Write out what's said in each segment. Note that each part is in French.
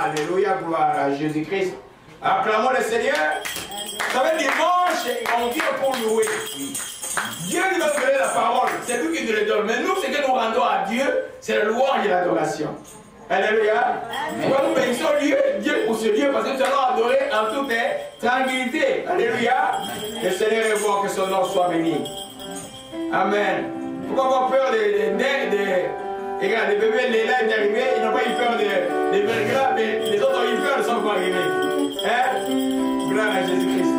Alléluia, gloire à Jésus-Christ. Acclamons le Seigneur. Vous savez, dimanche, on vient pour louer. Dieu nous a donné la parole. c'est lui qui nous le donne. Mais nous, ce que nous rendons à Dieu, c'est la louange et l'adoration. Alléluia. Quand nous bénissons Dieu pour ce Dieu, parce que nous allons adorer en toute tranquillité. Alléluia. Le Seigneur est bon, que son nom soit béni. Amen. Pourquoi avoir peur des bébés, les là est arrivé, ils n'ont pas eu peur des verglas, mais les autres ont eu peur, ils ne sont pas arrivés. Hein? Gloire à Jésus-Christ.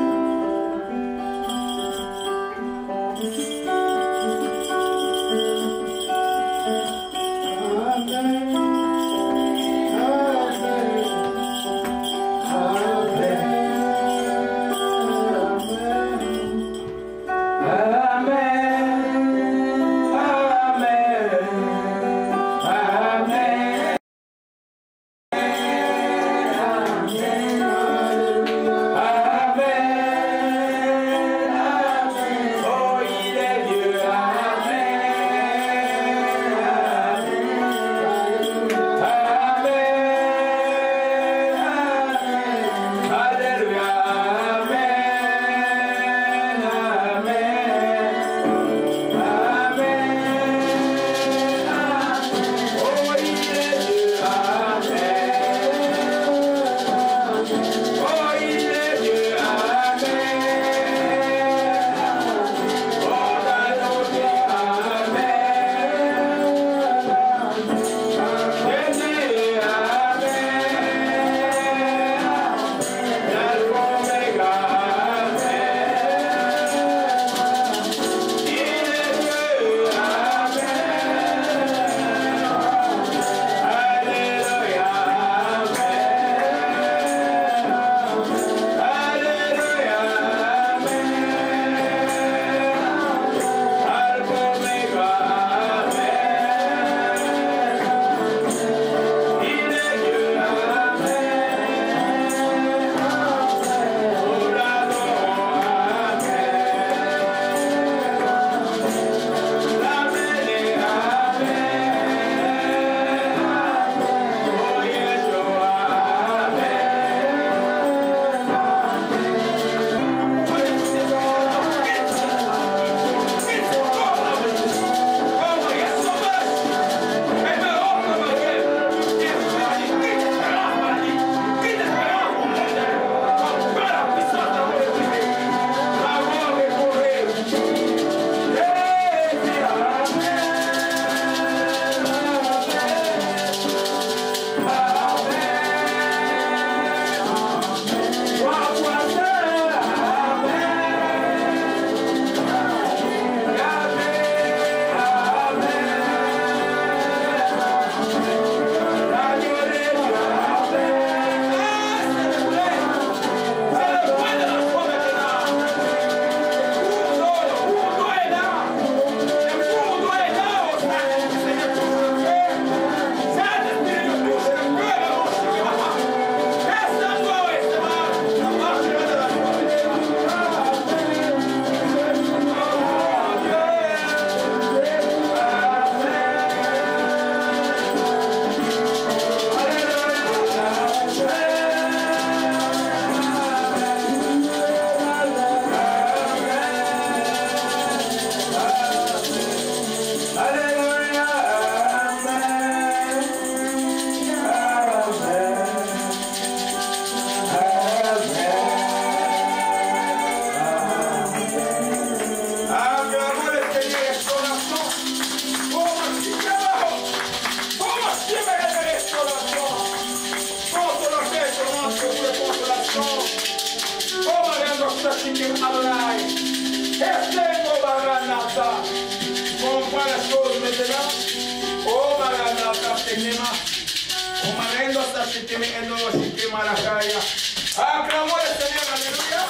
Acclamons le Seigneur, alléluia.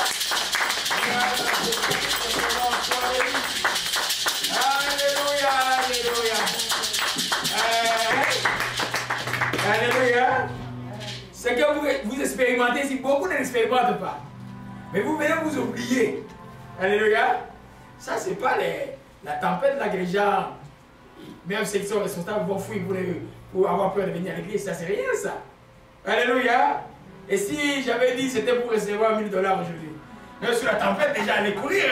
Alléluia, alléluia. Alléluia. Ce que vous expérimentez, si beaucoup ne l'expérimentent pas, mais vous venez vous oublier. Alléluia. Ça, c'est pas la tempête là que les gens, même ceux qui sont responsables, vont fuir pour avoir peur de venir à l'église. Ça, c'est rien, ça. Alléluia. Et si j'avais dit c'était pour recevoir $1000 aujourd'hui, même sur la tempête, déjà, allez courir,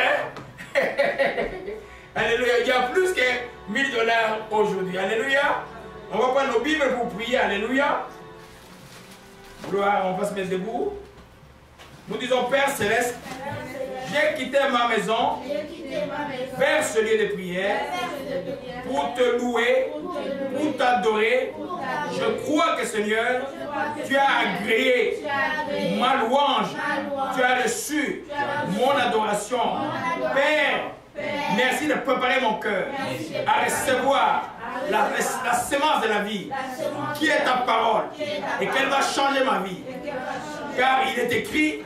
hein. Alléluia. Il y a plus que 1000 $ aujourd'hui. Alléluia. On va prendre nos Bibles pour prier. Alléluia. Gloire, on va se mettre debout. Nous disons, Père Céleste, j'ai quitté ma maison vers ce lieu de prière pour te louer, pour t'adorer. Je crois que Seigneur, tu as agréé ma louange, tu as reçu mon adoration. Père, merci de préparer mon cœur à recevoir la semence de la vie, qui est ta parole, et qu'elle va changer ma vie. Car il est écrit,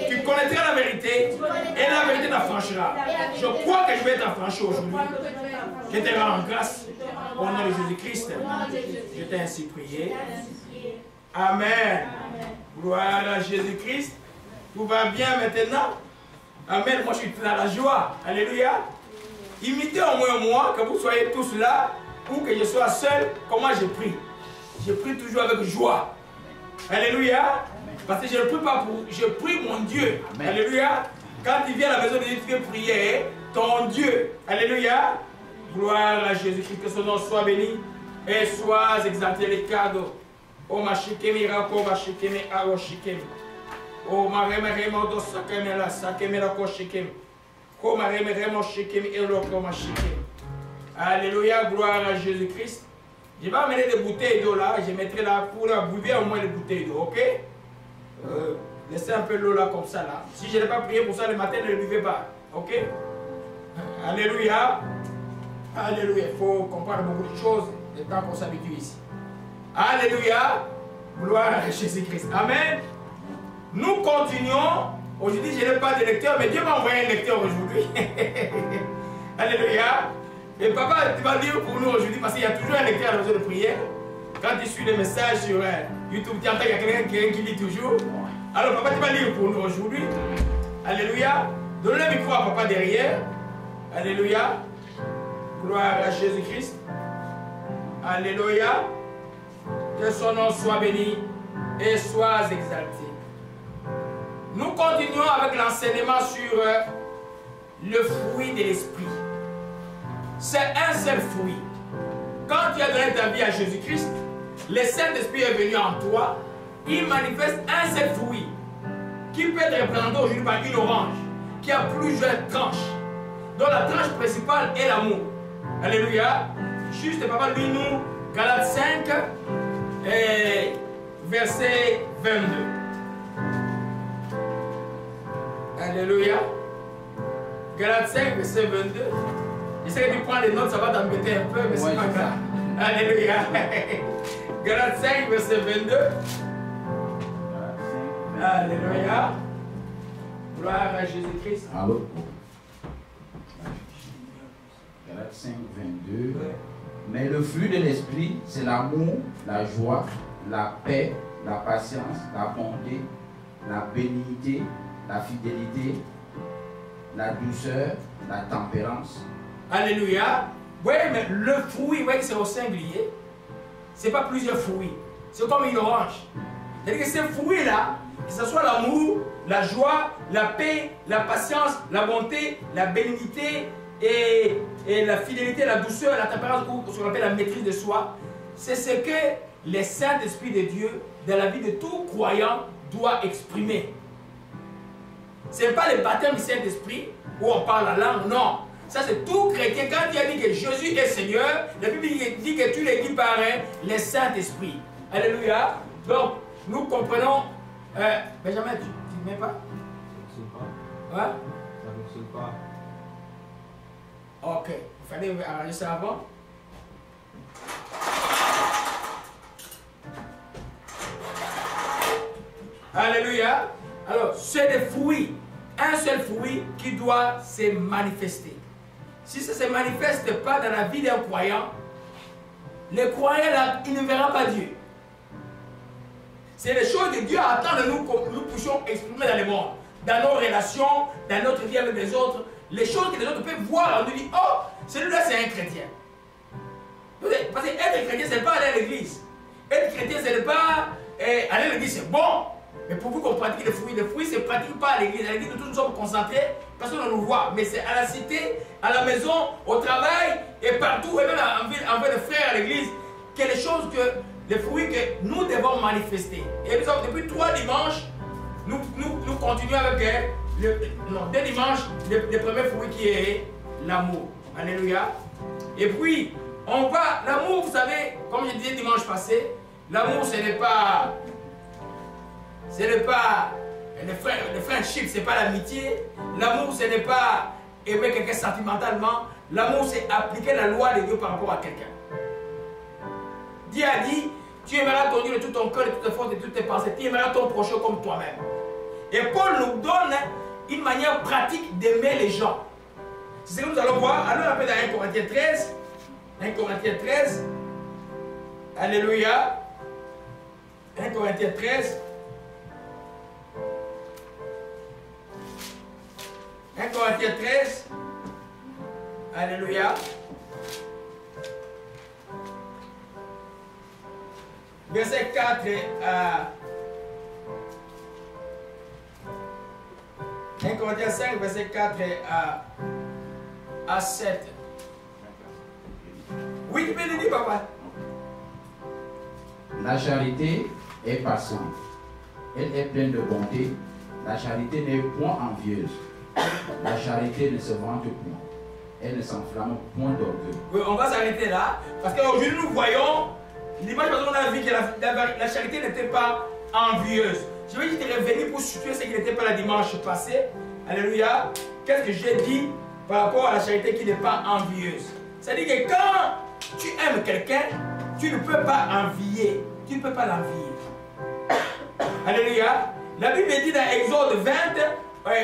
tu connaîtras la vérité, et la vérité t'affranchira. Je crois que je vais t'affranchir aujourd'hui. Je te rends grâce au nom de Jésus-Christ. Je t'ai ainsi prié. Amen. Gloire à Jésus-Christ. Tout va bien maintenant. Amen. Moi, je suis dans la joie. Alléluia. Imitez au moins moi, que vous soyez tous là, ou que je sois seul, comment je prie. Je prie toujours avec joie. Alléluia. Parce que je ne prie pas pour... Je prie mon Dieu. Amen. Alléluia. Quand il vient à la maison de Dieu, tu veux prier ton Dieu. Alléluia. Gloire à Jésus-Christ. Que son nom soit béni. Et sois exalté, Ricardo. Oh ma shikemi rako ma shikemi aro shikemi. Oh ma reme remo do sakemi la sakemi rako shikemi. Oh ma reme remo shikemi eloko ma shikemi. Alléluia, gloire à Jésus-Christ. Je vais amener des bouteilles d'eau là. Je mettrai là pour la bouillir au moins des bouteilles d'eau, ok? Laissez un peu l'eau là comme ça là. Si je n'ai pas prié pour ça le matin, ne le buvez pas, ok? Alléluia. Alléluia. Il faut comprendre beaucoup de choses le temps qu'on s'habitue ici. Alléluia. Gloire à Jésus-Christ. Amen. Nous continuons. Aujourd'hui, je n'ai pas de lecteur, mais Dieu m'a envoyé un lecteur aujourd'hui. Alléluia. Et papa, tu vas lire pour nous aujourd'hui parce qu'il y a toujours un lecteur à la maison de prière. Quand tu suis les messages sur YouTube, tu entends qu'il y a quelqu'un qui lit toujours. Alors papa, tu vas lire pour nous aujourd'hui. Alléluia. Donne le micro à papa derrière. Alléluia. Gloire à Jésus-Christ. Alléluia. Que son nom soit béni et soit exalté. Nous continuons avec l'enseignement sur le fruit de l'esprit. C'est un seul fruit. Quand tu as donné ta vie à Jésus-Christ, le Saint-Esprit est venu en toi. Il manifeste un seul fruit qui peut être représenté aujourd'hui par une orange qui a plusieurs tranches, dont la tranche principale est l'amour. Alléluia. Juste, papa, lis-nous Galates 5, verset 22. Alléluia. Galates 5, verset 22. Je sais que tu prends les notes, ça va t'embêter un peu, mais c'est pas grave. Alléluia. Galates 5, verset 22. Alléluia. Gloire à Jésus-Christ. Allô. Galates 5, 22. Ouais. Mais le fruit de l'esprit, c'est l'amour, la joie, la paix, la patience, la bonté, la bénignité, la fidélité, la douceur, la tempérance. Alléluia. Oui, mais le fruit, ouais, c'est au singulier. Ce n'est pas plusieurs fruits. C'est comme une orange. C'est-à-dire que ces fruits-là, que ce soit l'amour, la joie, la paix, la patience, la bonté, la bénignité et la fidélité, la douceur, la tempérance, ou ce qu'on appelle la maîtrise de soi, c'est ce que le Saint-Esprit de Dieu, dans la vie de tout croyant, doit exprimer. Ce n'est pas le baptême du Saint-Esprit où on parle la langue, non. Ça, c'est tout chrétien. Quand tu as dit que Jésus est Seigneur, la Bible dit que tu l'es dit par le Saint-Esprit. Alléluia. Donc, nous comprenons. Benjamin, tu ne mets pas? Ça ne fonctionne pas. Hein? Ça ne fonctionne pas. Ok. Il fallait arranger ça avant. Alléluia. Alors, c'est des fruits. Un seul fruit qui doit se manifester. Si ça ne se manifeste pas dans la vie d'un croyant, le croyant là, il ne verra pas Dieu. C'est les choses que Dieu attend de nous que nous puissions exprimer dans le monde, dans nos relations, dans notre vie avec les autres. Les choses que les autres peuvent voir, on nous dit, oh, celui-là c'est un chrétien. Parce que être chrétien, ce n'est pas aller à l'église. Être chrétien, ce n'est pas aller à l'église, c'est bon. Mais pour vous qu'on pratique les fruits ne se pratiquent pas à l'église. À l'église, nous tous nous sommes concentrés, personne ne nous voit. Mais c'est à la cité, à la maison, au travail et partout, et même envers les frères à l'église, que les choses les fruits que nous devons manifester. Et nous avons, depuis 3 dimanches, nous continuons avec 2 dimanches, le premier fruit qui est l'amour. Alléluia. Et puis, on va, l'amour, vous savez, comme je disais dimanche passé, l'amour, ce n'est pas le friendship, ce n'est pas l'amitié. L'amour, ce n'est pas aimer quelqu'un sentimentalement. L'amour, c'est appliquer la loi de Dieu par rapport à quelqu'un. Dieu a dit, tu aimeras ton Dieu de tout ton cœur, de toutes tes forces, de toutes tes pensées. Tu aimeras ton prochain comme toi-même. Et Paul nous donne une manière pratique d'aimer les gens. C'est ce que nous allons voir. Allons un peu dans 1 Corinthiens 13. 1 Corinthiens 13. Alléluia. 1 Corinthiens 13. 1 Corinthiens 13. Alléluia. Verset 4 1 Corinthiens 5, verset 4 à 7. Oui, tu peux le dire, papa. La charité est patiente. Elle est pleine de bonté. La charité n'est point envieuse. La charité ne se vante point. Elle ne s'enflamme point d'orgueil. Oui, on va s'arrêter là. Parce qu'aujourd'hui, nous voyons l'image parce qu'on a vu que la charité n'était pas envieuse. Je vais juste revenir pour situer ce qui n'était pas la dimanche passé. Alléluia. Qu'est-ce que j'ai dit par rapport à la charité qui n'est pas envieuse? C'est-à-dire que quand tu aimes quelqu'un, tu ne peux pas envier. Tu ne peux pas l'envier. Alléluia. La Bible dit dans Exode 20,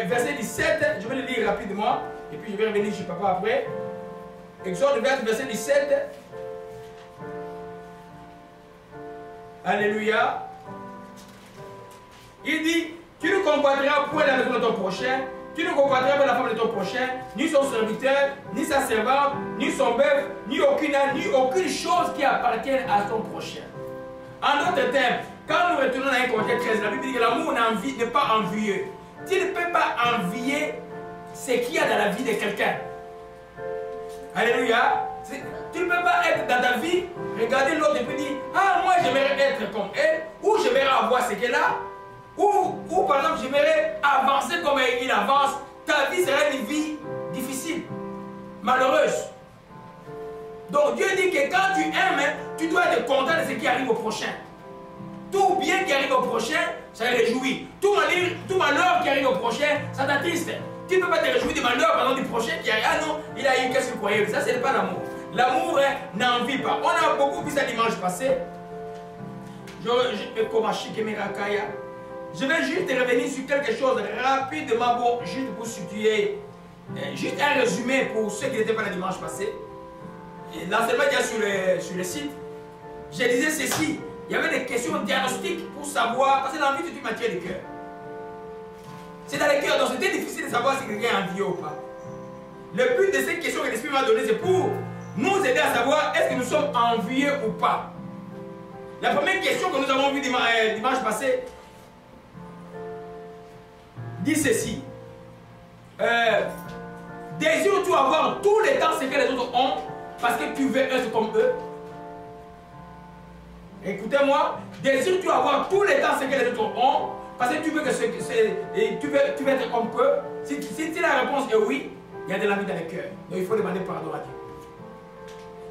verset 17, je vais le lire rapidement, et puis je vais revenir chez papa après. Exode 20, verset 17. Alléluia. Il dit, tu ne combattras point la maison de ton prochain, tu ne combattras pas la femme de ton prochain, ni son serviteur, ni sa servante, ni son bœuf, ni aucune âne, ni aucune chose qui appartienne à son prochain. En d'autres termes, quand nous retournons dans 1 Corinthiens 13, la Bible dit que l'amour n'est pas envieux. Tu ne peux pas envier ce qu'il y a dans la vie de quelqu'un. Alléluia. Tu ne peux pas être dans ta vie, regarder l'autre et puis dire, ah, moi j'aimerais être comme elle, ou j'aimerais avoir ce qu'elle a, ou par exemple j'aimerais avancer comme il avance. Ta vie sera une vie difficile, malheureuse. Donc Dieu dit que quand tu aimes, tu dois être content de ce qui arrive au prochain. Tout bien qui arrive au prochain, ça les réjouit. Tout malheur qui arrive au prochain, ça t'attriste. Tu ne peux pas te réjouir du malheur pendant du prochain qui arrive. Ah non, il a eu qu'est-ce que vous croyez. Ça, ce n'est pas l'amour. L'amour n'envie pas. On a beaucoup vu ça dimanche passé. Je vais juste revenir sur quelque chose rapidement, bon, juste pour situer, juste un résumé pour ceux qui n'étaient pas là dimanche passé. L'enseignement qu'il y a sur le site, je disais ceci. Il y avait des questions diagnostiques pour savoir, parce que l'envie c'est une matière du cœur. C'est dans le cœur, donc c'était difficile de savoir si quelqu'un est envieux ou pas. Le but de cette question que l'Esprit m'a donnée, c'est pour nous aider à savoir est-ce que nous sommes envieux ou pas. La première question que nous avons vue dimanche passé dit ceci. Désires-tu avoir tout le temps ce que les autres ont parce que tu veux être comme eux? Écoutez-moi, désires-tu avoir tout le temps ce que les autres ont parce que tu veux, tu veux être comme eux? Si la réponse est oui, il y a de l'envie dans le cœur. Donc il faut demander pardon à Dieu.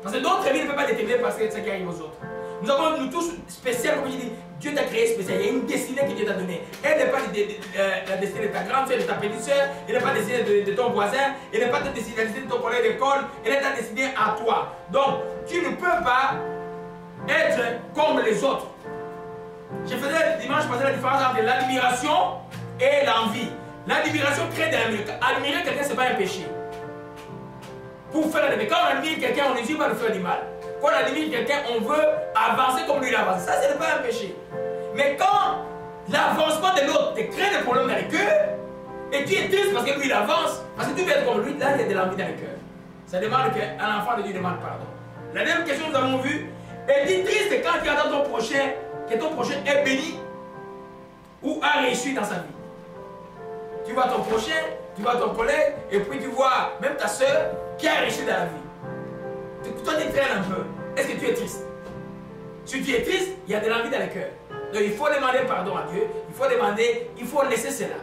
Parce que d'autres vies ne peuvent pas déterminer parce que c'est ce qui arrive aux autres. Nous avons nous tous spécial, comme je dis, Dieu t'a créé spécial. Il y a une destinée que Dieu t'a donnée. Elle n'est pas la destinée de ta grande soeur, de ta petite soeur, elle n'est pas destinée de ton voisin, elle n'est pas la destinée de ton collègue d'école, elle est destinée à toi. Donc, tu ne peux pas être comme les autres. Je faisais dimanche passé la différence entre l'admiration et l'envie. L'admiration crée de l'envie. Admirer quelqu'un, ce n'est pas un péché. Pour faire le mal. Quand on admire quelqu'un, on n'hésite pas de faire du mal. Quand on admire quelqu'un, on veut avancer comme lui il avance. Ça, ce n'est pas un péché. Mais quand l'avancement de l'autre te crée des problèmes dans le cœur, et tu es triste parce que lui il avance, parce que tu veux être comme lui, là il y a de l'envie dans le cœur. Ça demande qu'un enfant de Dieu demande pardon. La deuxième question que nous avons vue, es-tu triste quand tu attends ton prochain, que ton prochain est béni? ou a réussi dans sa vie. Tu vois ton prochain, tu vois ton collègue, et puis tu vois même ta soeur qui a réussi dans la vie. Toi, tu traînes un peu. Est-ce que tu es triste? Si tu es triste, il y a de l'envie dans le cœur. Donc il faut demander pardon à Dieu, il faut laisser cela.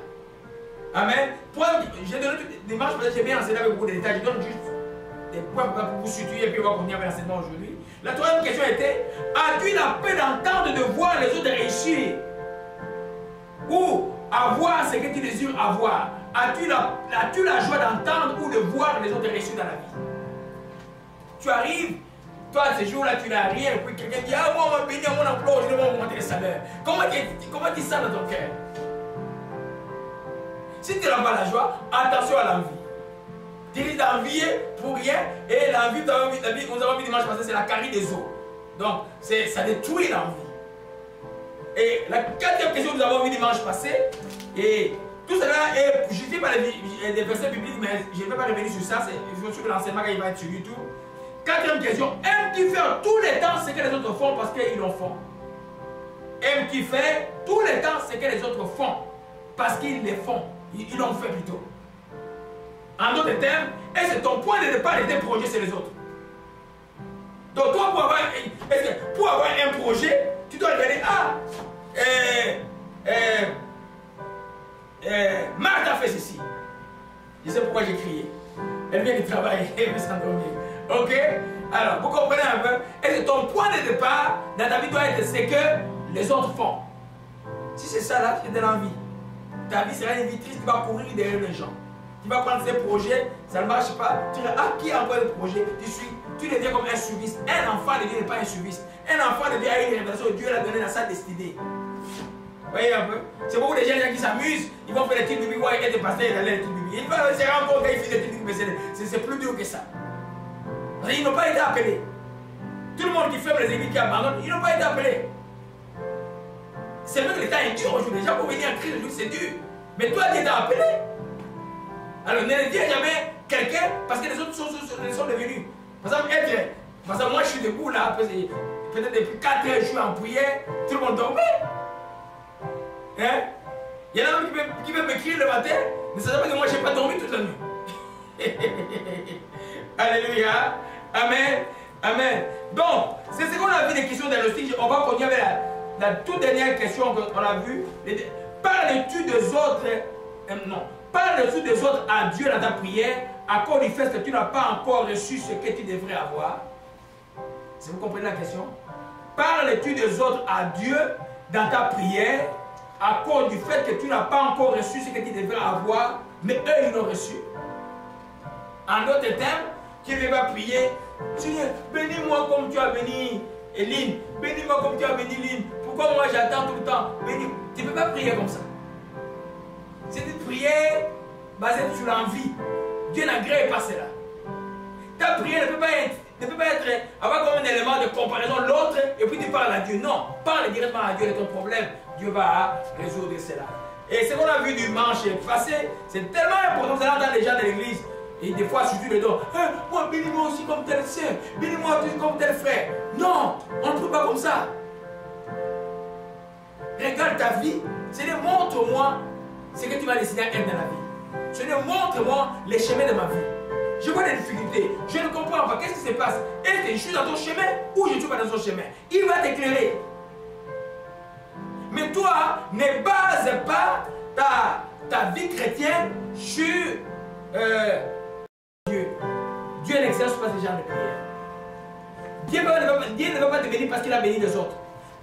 Amen. J'ai donné des marches parce que j'ai bien enseigné avec beaucoup de détails. Je donne juste des points pour vous situer et puis on va continuer avec l'enseignement aujourd'hui. La troisième question était, as-tu la paix d'entendre, de voir les autres réussir? Ou avoir ce que tu désires avoir? As-tu la joie d'entendre ou de voir les autres réussir dans la vie? Tu arrives, toi, ce jour-là, tu n'as rien, et puis quelqu'un dit, ah, moi, on m'a béni à mon emploi, je vais augmenter le salaire. Comment tu sens dans ton cœur? Si tu n'as pas la joie, attention à l'envie. Tu risques d'envier pour rien, et l'envie, nous avons vu dimanche passé, c'est la carie des os. Donc, ça détruit l'envie. Et la quatrième question que nous avons vu dimanche passé, et tout cela est justifié par les versets bibliques, mais je ne vais pas revenir sur ça, je suis que l'enseignement il va être sur YouTube. Quatrième question, aimes-tu faire tous les temps ce que les autres font parce qu'ils le font? Aimes-tu faire tous les temps ce que les autres font parce qu'ils le font? Ils l'ont fait plutôt. En d'autres termes, et c'est ton point de départ de tes projets sur les autres. Donc toi, pour avoir un projet, tu dois regarder, Marthe a fait ceci. Je sais pourquoi j'ai crié. Elle vient du travail, elle veut s'endormir. Ok? Alors, vous comprenez un peu? Et c'est ton point de départ dans ta vie doit être ce que les autres font. Si c'est ça là, c'est de l'envie. Ta vie sera une vie triste, tu vas courir derrière les gens. Tu vas prendre ces projets, ça ne marche pas. Tu diras, qui a encore des projets? Tu deviens comme un service. Un enfant de Dieu n'est pas un service. Un enfant de Dieu a une révélation, Dieu l'a donné dans sa destinée. Vous voyez un peu? C'est beaucoup de gens qui s'amusent, ils vont faire des trucs bibliques, ouais, être pasteur et aller des trucs bibliques. Ils vont se rendre compte qu'ils font des trucs bibliques, mais c'est plus dur que ça. Ils n'ont pas été appelés. Tout le monde qui ferme les églises, qui abandonne, ils n'ont pas été appelés. C'est vrai que l'état est dur aujourd'hui. Les gens pour venir en Christ aujourd'hui, c'est dur. Mais toi, tu es appelé. Alors ne dis jamais quelqu'un parce que les autres sont devenus. Par exemple, moi je suis debout là, peut-être depuis 4 heures je suis en prière, tout le monde dormait. Hein? Il y en a même qui peuvent m'écrire le matin, mais ça veut dire que moi je n'ai pas dormi toute la nuit. Alléluia. Amen. Amen. Donc, c'est ce qu'on a vu des questions diagnostiques. On va continuer avec la toute dernière question qu'on a vue. Parles-tu des autres? Non. Parles-tu des autres à Dieu dans ta prière à cause du fait que tu n'as pas encore reçu ce que tu devrais avoir? Si vous comprenez la question? Parles-tu des autres à Dieu dans ta prière à cause du fait que tu n'as pas encore reçu ce que tu devrais avoir, mais eux, ils l'ont reçu? En d'autres termes, tu ne vas pas prier, Seigneur, bénis-moi comme tu as béni Eline, bénis-moi comme tu as béni Lynn. Pourquoi moi j'attends tout le temps? Bénis. Tu ne peux pas prier comme ça. C'est une prière basée sur l'envie. Dieu n'agrée pas cela. Ta prière ne peut pas être avoir comme un élément de comparaison l'autre et puis tu parles à Dieu. Non, parle directement à Dieu de ton problème. Dieu va résoudre cela. Et ce qu'on a vu dimanche passé, c'est tellement important. Vous allez entendre les gens de l'église. Et des fois, surtout les dons. Hey, moi, bénis-moi aussi comme tel sœur. Bénis-moi aussi comme tel frère. Non, on ne peut pas comme ça. Regarde ta vie. Seigneur, montre-moi ce que tu m'as destiné à être dans la vie. Seigneur, montre-moi les chemins de ma vie. Je vois des difficultés. Je ne comprends pas. Qu'est-ce qui se passe? Est-ce que je suis dans ton chemin ou je ne suis pas dans ton chemin? Il va t'éclairer. Mais toi, ne base pas ta vie chrétienne sur Dieu. Dieu n'exerce pas ce genre de prière. Dieu ne va pas te bénir parce qu'il a béni les autres.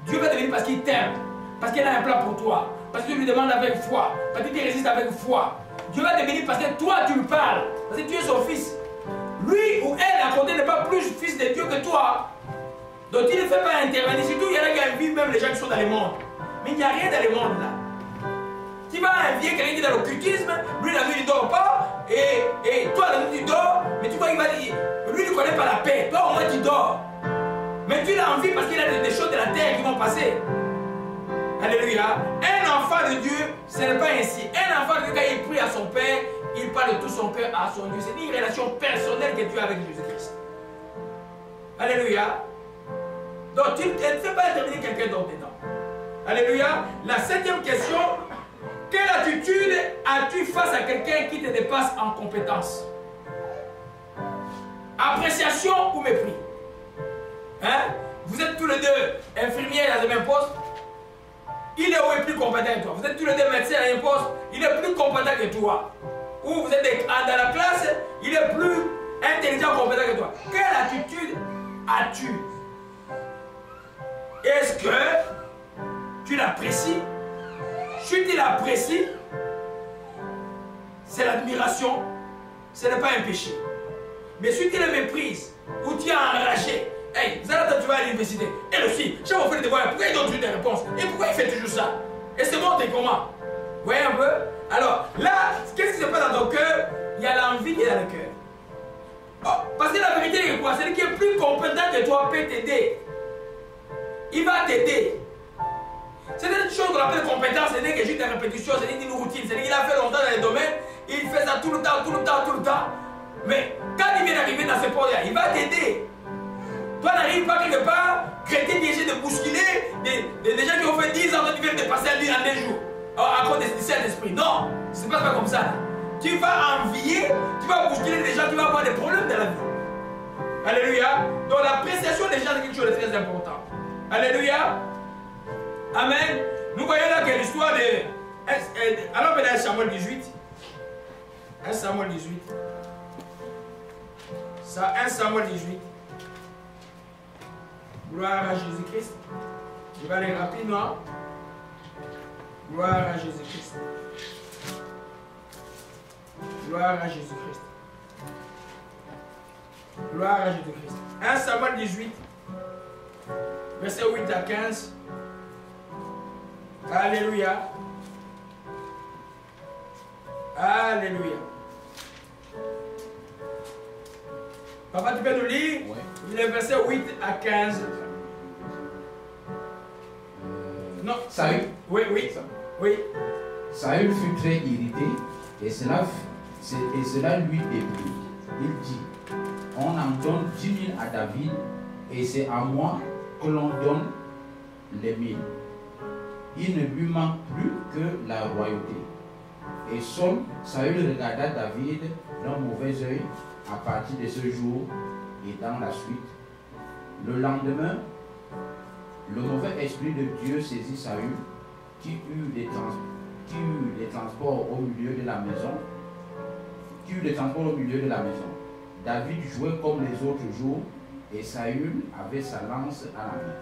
Dieu va te bénir parce qu'il t'aime. Parce qu'il a un plan pour toi. Parce que tu lui demandes avec foi. Parce que tu résistes avec foi. Dieu va te bénir parce que toi tu lui parles. Parce que tu es son fils. Lui ou elle à côté n'est pas plus fils de Dieu que toi. Donc il ne fait pas intervenir. Surtout il y en a qui vivent même les gens qui sont dans le monde. Mais il n'y a rien dans le monde là. Tu vas envier quelqu'un qui est dans l'occultisme, lui la nuit il ne dort pas, et toi la nuit tu dors, mais tu vois il va dire, lui ne connaît pas la paix, toi au moins tu dors. Mais tu l'as envie parce qu'il a des choses de la terre qui vont passer. Alléluia. Un enfant de Dieu, ce n'est pas ainsi. Un enfant de Dieu, quand il prie à son Père, il parle de tout son cœur à son Dieu. C'est une relation personnelle que tu as avec Jésus-Christ. Alléluia. Donc tu ne fais pas intervenir quelqu'un d'autre dedans. Alléluia. La 7e question, quelle attitude as-tu face à quelqu'un qui te dépasse en compétence? Appréciation ou mépris? Hein? Vous êtes tous les deux infirmiers dans le même poste. Il est où est plus compétent que toi? Vous êtes tous les deux médecins dans le même poste. Il est plus compétent que toi. Ou vous êtes dans la classe, il est plus intelligent et compétent que toi. Quelle attitude as-tu? Est-ce que tu l'apprécies? Si tu l'apprécies, c'est l'admiration, ce n'est pas un péché. Mais si tu le méprises ou tu es enragé, hey, Zalata, tu vas à l'université, elle aussi, chaque fois fait le devoir, pourquoi il donne toujours des réponses? Et pourquoi il fait toujours ça? Et c'est bon, t'es comment? Vous voyez un peu? Alors là, qu'est-ce qui se passe dans ton cœur? Il y a l'envie qui est dans le cœur. Oh, parce que la vérité est quoi? Celui qui est plus compétent que toi peut t'aider. Il va t'aider. C'est une chose qu'on appelle compétence, ce n'est que juste des répétitions, c'est une routine. C'est qu'il a fait longtemps dans les domaines, il fait ça tout le temps, tout le temps, tout le temps. Mais quand il vient d'arriver dans ce point-là, il va t'aider. Toi, n'arrive pas quelque part, chrétien qui essaie de bousculer des gens qui ont fait 10 ans, tu viens de passer à lui en 2 jours. À cause du Saint-Esprit. Non, ça ne se passe pas comme ça. Là. Tu vas envier, tu vas bousculer des gens, tu vas avoir des problèmes dans la vie. Alléluia. Donc l'appréciation des gens, c'est quelque chose de très important. Alléluia. Amen. Nous voyons là que l'histoire de... Alors, on est 1 Samuel 18. 1 Samuel 18. Ça, 1 Samuel 18. Gloire à Jésus-Christ. Je vais aller rapidement. Gloire à Jésus-Christ. Gloire à Jésus-Christ. Gloire à Jésus-Christ. 1 Samuel 18. Verset 8 à 15. Alléluia. Alléluia. Papa, tu peux nous lire? Oui. Les versets 8 à 15. Non. Saül. Oui, oui. Oui. Saül fut très irrité et cela lui déplut. Il dit, on en donne 10 000 à David et c'est à moi que l'on donne les 1000. Il ne lui manque plus que la royauté. Et Saül regarda David d'un mauvais œil à partir de ce jour et dans la suite. Le lendemain, le mauvais esprit de Dieu saisit Saül, qui eut des transports au milieu de la maison. David jouait comme les autres jours et Saül avait sa lance à la main.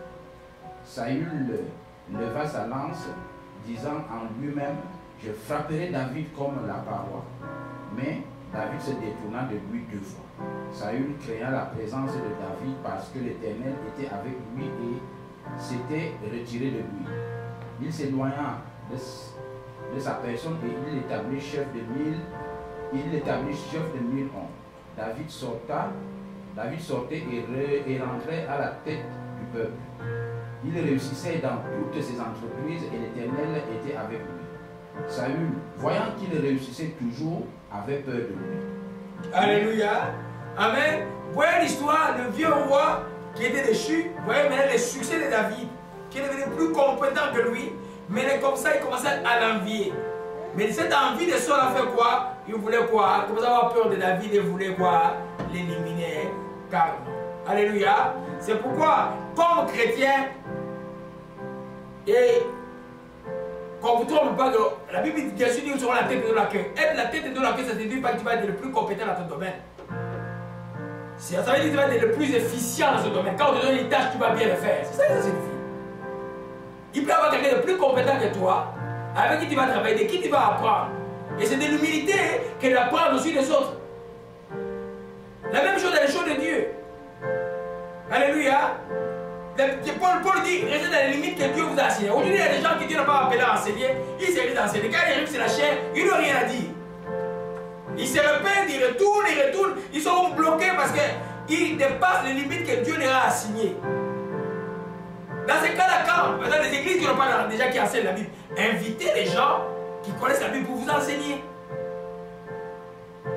Saül leva sa lance, disant en lui-même, je frapperai David comme la paroi. Mais David se détourna de lui 2 fois. Saül craigna la présence de David parce que l'Éternel était avec lui et s'était retiré de lui. Il s'éloigna de sa personne et il l'établit chef de 1000 hommes. David sortait et rentrait à la tête du peuple. Il réussissait dans toutes ses entreprises et l'Éternel était avec lui. Saül, voyant qu'il réussissait toujours, avait peur de lui. Alléluia. Amen. Vous voyez l'histoire, le vieux roi qui était déchu. Vous voyez maintenant le succès de David, qui est devenu plus compétent que lui. Mais comme ça, il commençait à l'envier. Mais cette envie de Saul a fait quoi? Il voulait quoi? Comme ça, avoir peur de David, il voulait quoi? L'éliminer carrément. Alléluia. C'est pourquoi, comme chrétien, et qu'on ne vous trompe pas, que la Bible dit bien sûr nous serons la tête de la queue. Être la tête de la queue, ça ne signifie pas que tu vas être le plus compétent dans ton domaine. Ça veut dire que tu vas être le plus efficient dans ce domaine. Quand on te donne une tâche, tu vas bien le faire. C'est ça que ça signifie. Il peut y avoir quelqu'un de plus compétent que toi, avec qui tu vas travailler, de qui tu vas apprendre. Et c'est de l'humilité que d'apprendre aussi des autres. La même chose dans les choses de Dieu. Alléluia. Paul dit, restez dans les limites que Dieu vous a assignées. Aujourd'hui, il y a des gens qui Dieu n'a pas appelé à enseigner, ils s'évitent d'enseigner. Quand ils arrivent sur la chair, ils n'ont rien à dire. Ils se répètent, ils retournent, ils sont bloqués parce qu'ils dépassent les limites que Dieu leur a assignées. Dans ces cas-là, quand dans les églises qui n'ont pas déjà qui enseignent la Bible, invitez les gens qui connaissent la Bible pour vous enseigner.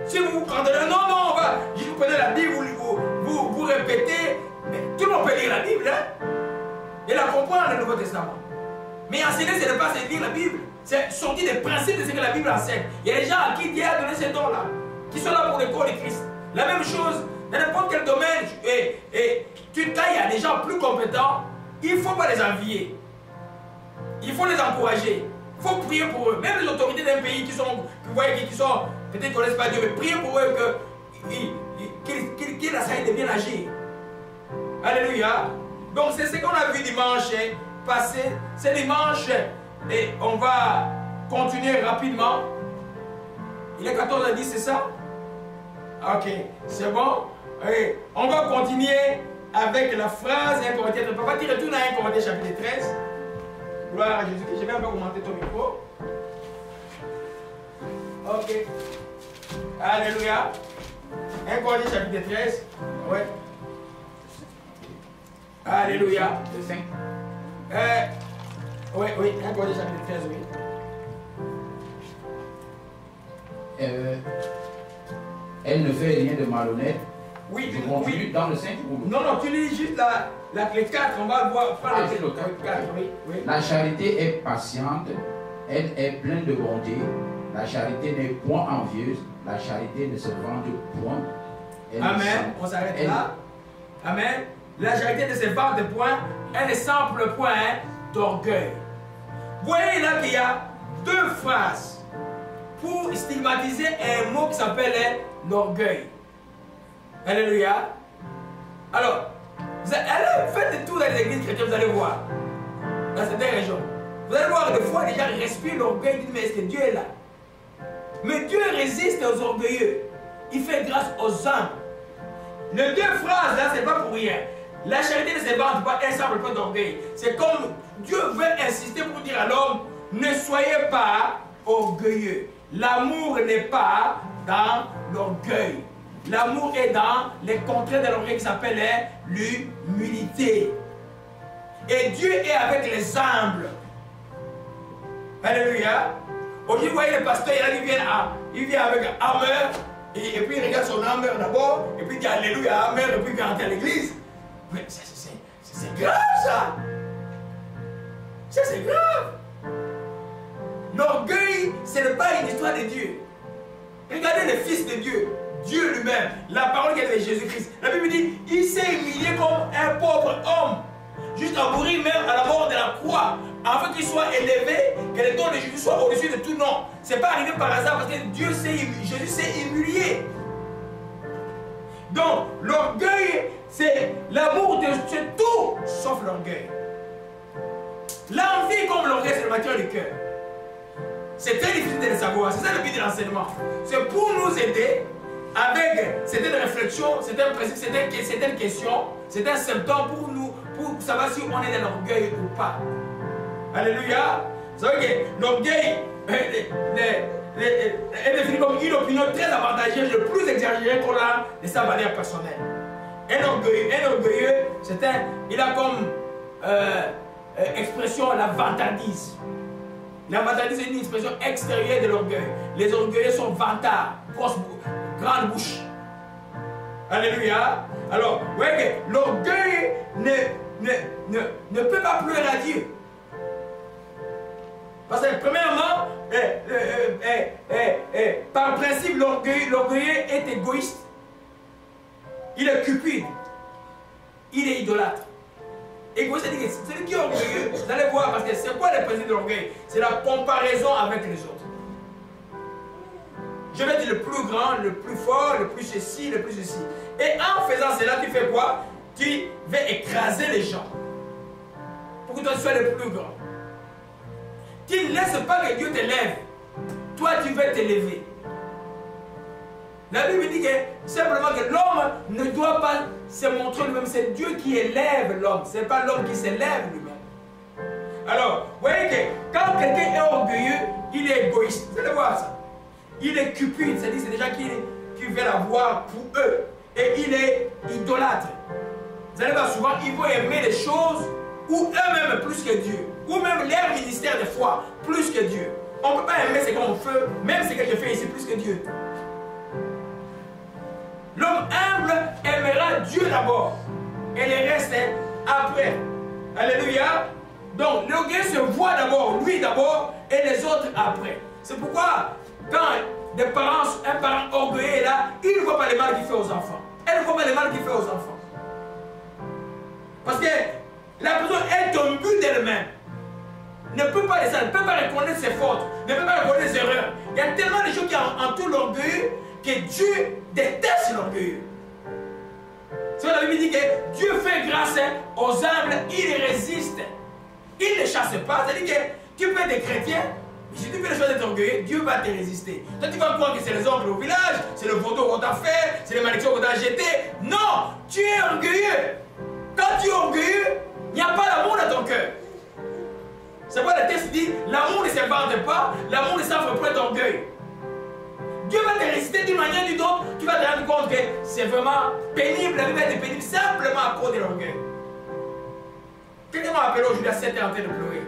Si vous prenez non, je vous prenez la Bible, vous répétez, mais tout le monde peut lire la Bible, hein, et la comprendre le Nouveau Testament. Mais enseigner, ce n'est pas lire la Bible. C'est sortir des principes de ce que la Bible enseigne. Il y a des gens à qui Dieu a donné ces dons-là, qui sont là pour le corps de Christ. La même chose, dans n'importe quel domaine, quand il y a des gens plus compétents, il ne faut pas les envier. Il faut les encourager. Il faut prier pour eux. Même les autorités d'un pays qui sont, peut-être qu'ils ne connaissent pas Dieu, mais priez pour eux qu'ils essayent de bien agir. Alléluia. Donc c'est ce qu'on a vu dimanche passé. C'est dimanche et on va continuer rapidement. Il est 14h10, c'est ça? Ok, c'est bon. Et on va continuer avec la phrase 1 Corinthiens. Papa, tu retournes à 1 Corinthiens chapitre 13. Gloire à Jésus-Christ. Je vais un peu commenter ton micro. Ok. Alléluia. 1 Corinthiens chapitre 13. Ouais. Alléluia. Le 5. Oui, 1 Corinthiens chapitre 13, oui. Elle ne fait rien de malhonnête. Oui, Je continue dans le 5 ou non, tu lis juste les 4, on va voir. c'est le 4. Oui. La charité est patiente, elle est pleine de bonté. La charité n'est point envieuse, la charité ne se vante point. Amen, on s'arrête là. Amen. La charité ne se vante point, elle ne semble point d'orgueil. Vous voyez là qu'il y a deux phrases pour stigmatiser un mot qui s'appelle l'orgueil. Alléluia. Alors, allez, faites des tours dans les églises chrétiennes, vous allez voir. Dans certaines régions. Vous allez voir des fois, les gens respirent l'orgueil, disent, mais est-ce que Dieu est là? Mais Dieu résiste aux orgueilleux. Il fait grâce aux hommes. Les deux phrases là, c'est pas pour rien. La charité ne se vante pas, elle ne semble pas d'orgueil. C'est comme Dieu veut insister pour dire à l'homme, ne soyez pas orgueilleux. L'amour n'est pas dans l'orgueil. L'amour est dans les contraires de l'orgueil qui s'appelle l'humilité. Et Dieu est avec les humbles. Alléluia. Aujourd'hui, vous voyez le pasteur, il vient avec un hammer, et puis il regarde son hammer d'abord, et puis il dit Alléluia, Amen, et puis il rentre à l'église. Mais c'est grave ça. Ça c'est grave. L'orgueil, ce n'est pas une histoire de Dieu. Regardez le Fils de Dieu. Dieu lui-même, la parole qui est de Jésus-Christ. La Bible dit, il s'est humilié comme un pauvre homme, jusqu'à mourir même à la mort de la croix, afin qu'il soit élevé, que le nom de Jésus soit au-dessus de tout nom. Ce n'est pas arrivé par hasard parce que Jésus s'est humilié. Donc, l'orgueil, c'est l'amour de tout, sauf l'orgueil. L'envie comme l'orgueil, c'est le matière du cœur. C'est très difficile de le savoir, c'est ça le but de l'enseignement. C'est pour nous aider avec certaines réflexions, certains principes, certaines questions, certains symptômes pour savoir si on est dans l'orgueil ou pas. Alléluia. Vous savez que l'orgueil est défini comme une opinion très avantageuse, le plus exagéré qu'on a de sa valeur personnelle. Un orgueilleux, il a comme expression la vantardise. La vantardise est une expression extérieure de l'orgueil. Les orgueilleux sont vantards, grande bouche. Alléluia. Alors, vous voyez que l'orgueil ne peut pas pleurer à Dieu. Parce que premièrement, par principe, l'orgueilleux est égoïste. Il est cupide. Il est idolâtre. Égoïste, c'est celui qui est orgueilleux. Vous allez voir, parce que c'est quoi le principe de l'orgueil? C'est la comparaison avec les autres. Je vais dire le plus grand, le plus fort, le plus ceci, le plus ceci. Et en faisant cela, tu fais quoi? Tu vas écraser les gens. Pour que toi tu sois le plus grand. Tu ne laisses pas que Dieu t'élève. Toi, tu veux t'élever. La Bible dit que simplement que l'homme ne doit pas se montrer lui-même. C'est Dieu qui élève l'homme. Ce n'est pas l'homme qui s'élève lui-même. Alors, vous voyez que quand quelqu'un est orgueilleux, il est égoïste. Vous allez voir ça. Il est cupide, c'est-à-dire c'est des gens qui veulent avoir pour eux. Et il est idolâtre. Vous allez voir souvent, ils vont aimer les choses ou eux-mêmes plus que Dieu. Ou même leur ministère de foi plus que Dieu. On ne peut pas aimer ce qu'on fait, même ce que je fais ici, plus que Dieu. L'homme humble aimera Dieu d'abord. Et le reste après. Alléluia. Donc l'orgueil se voit d'abord, lui d'abord, et les autres après. C'est pourquoi, quand un parent orgueilleux est là, il ne voit pas le mal qu'il fait aux enfants. Elle ne voit pas le mal qu'il fait aux enfants. Parce que la personne est tombée d'elle-même. Ne peut pas descendre, ne peut pas reconnaître ses fautes, ne peut pas reconnaître ses erreurs. Il y a tellement de choses qui entourent l'orgueil que Dieu déteste l'orgueil. C'est la Bible dit que Dieu fait grâce aux humbles, il résiste. Il ne chasse pas. C'est-à-dire que tu peux être des chrétiens, mais si tu fais les choses d'être orgueilleux, Dieu va te résister. Toi, tu vas croire que c'est les oncles au village, c'est le vaudou qu'on t'a fait, c'est les malédictions qu'on t'a jeté. Non, tu es orgueilleux. Quand tu es orgueilleux, il n'y a pas l'amour dans ton cœur. C'est pourquoi le texte dit, l'amour ne se vante pas, l'amour ne s'offre pas d'orgueil. Dieu va te résister d'une manière ou d'une autre, tu vas te rendre compte que c'est vraiment pénible, la vie va être pénible simplement à cause de l'orgueil. Quelqu'un m'a appelé aujourd'hui à 7 h en train de pleurer.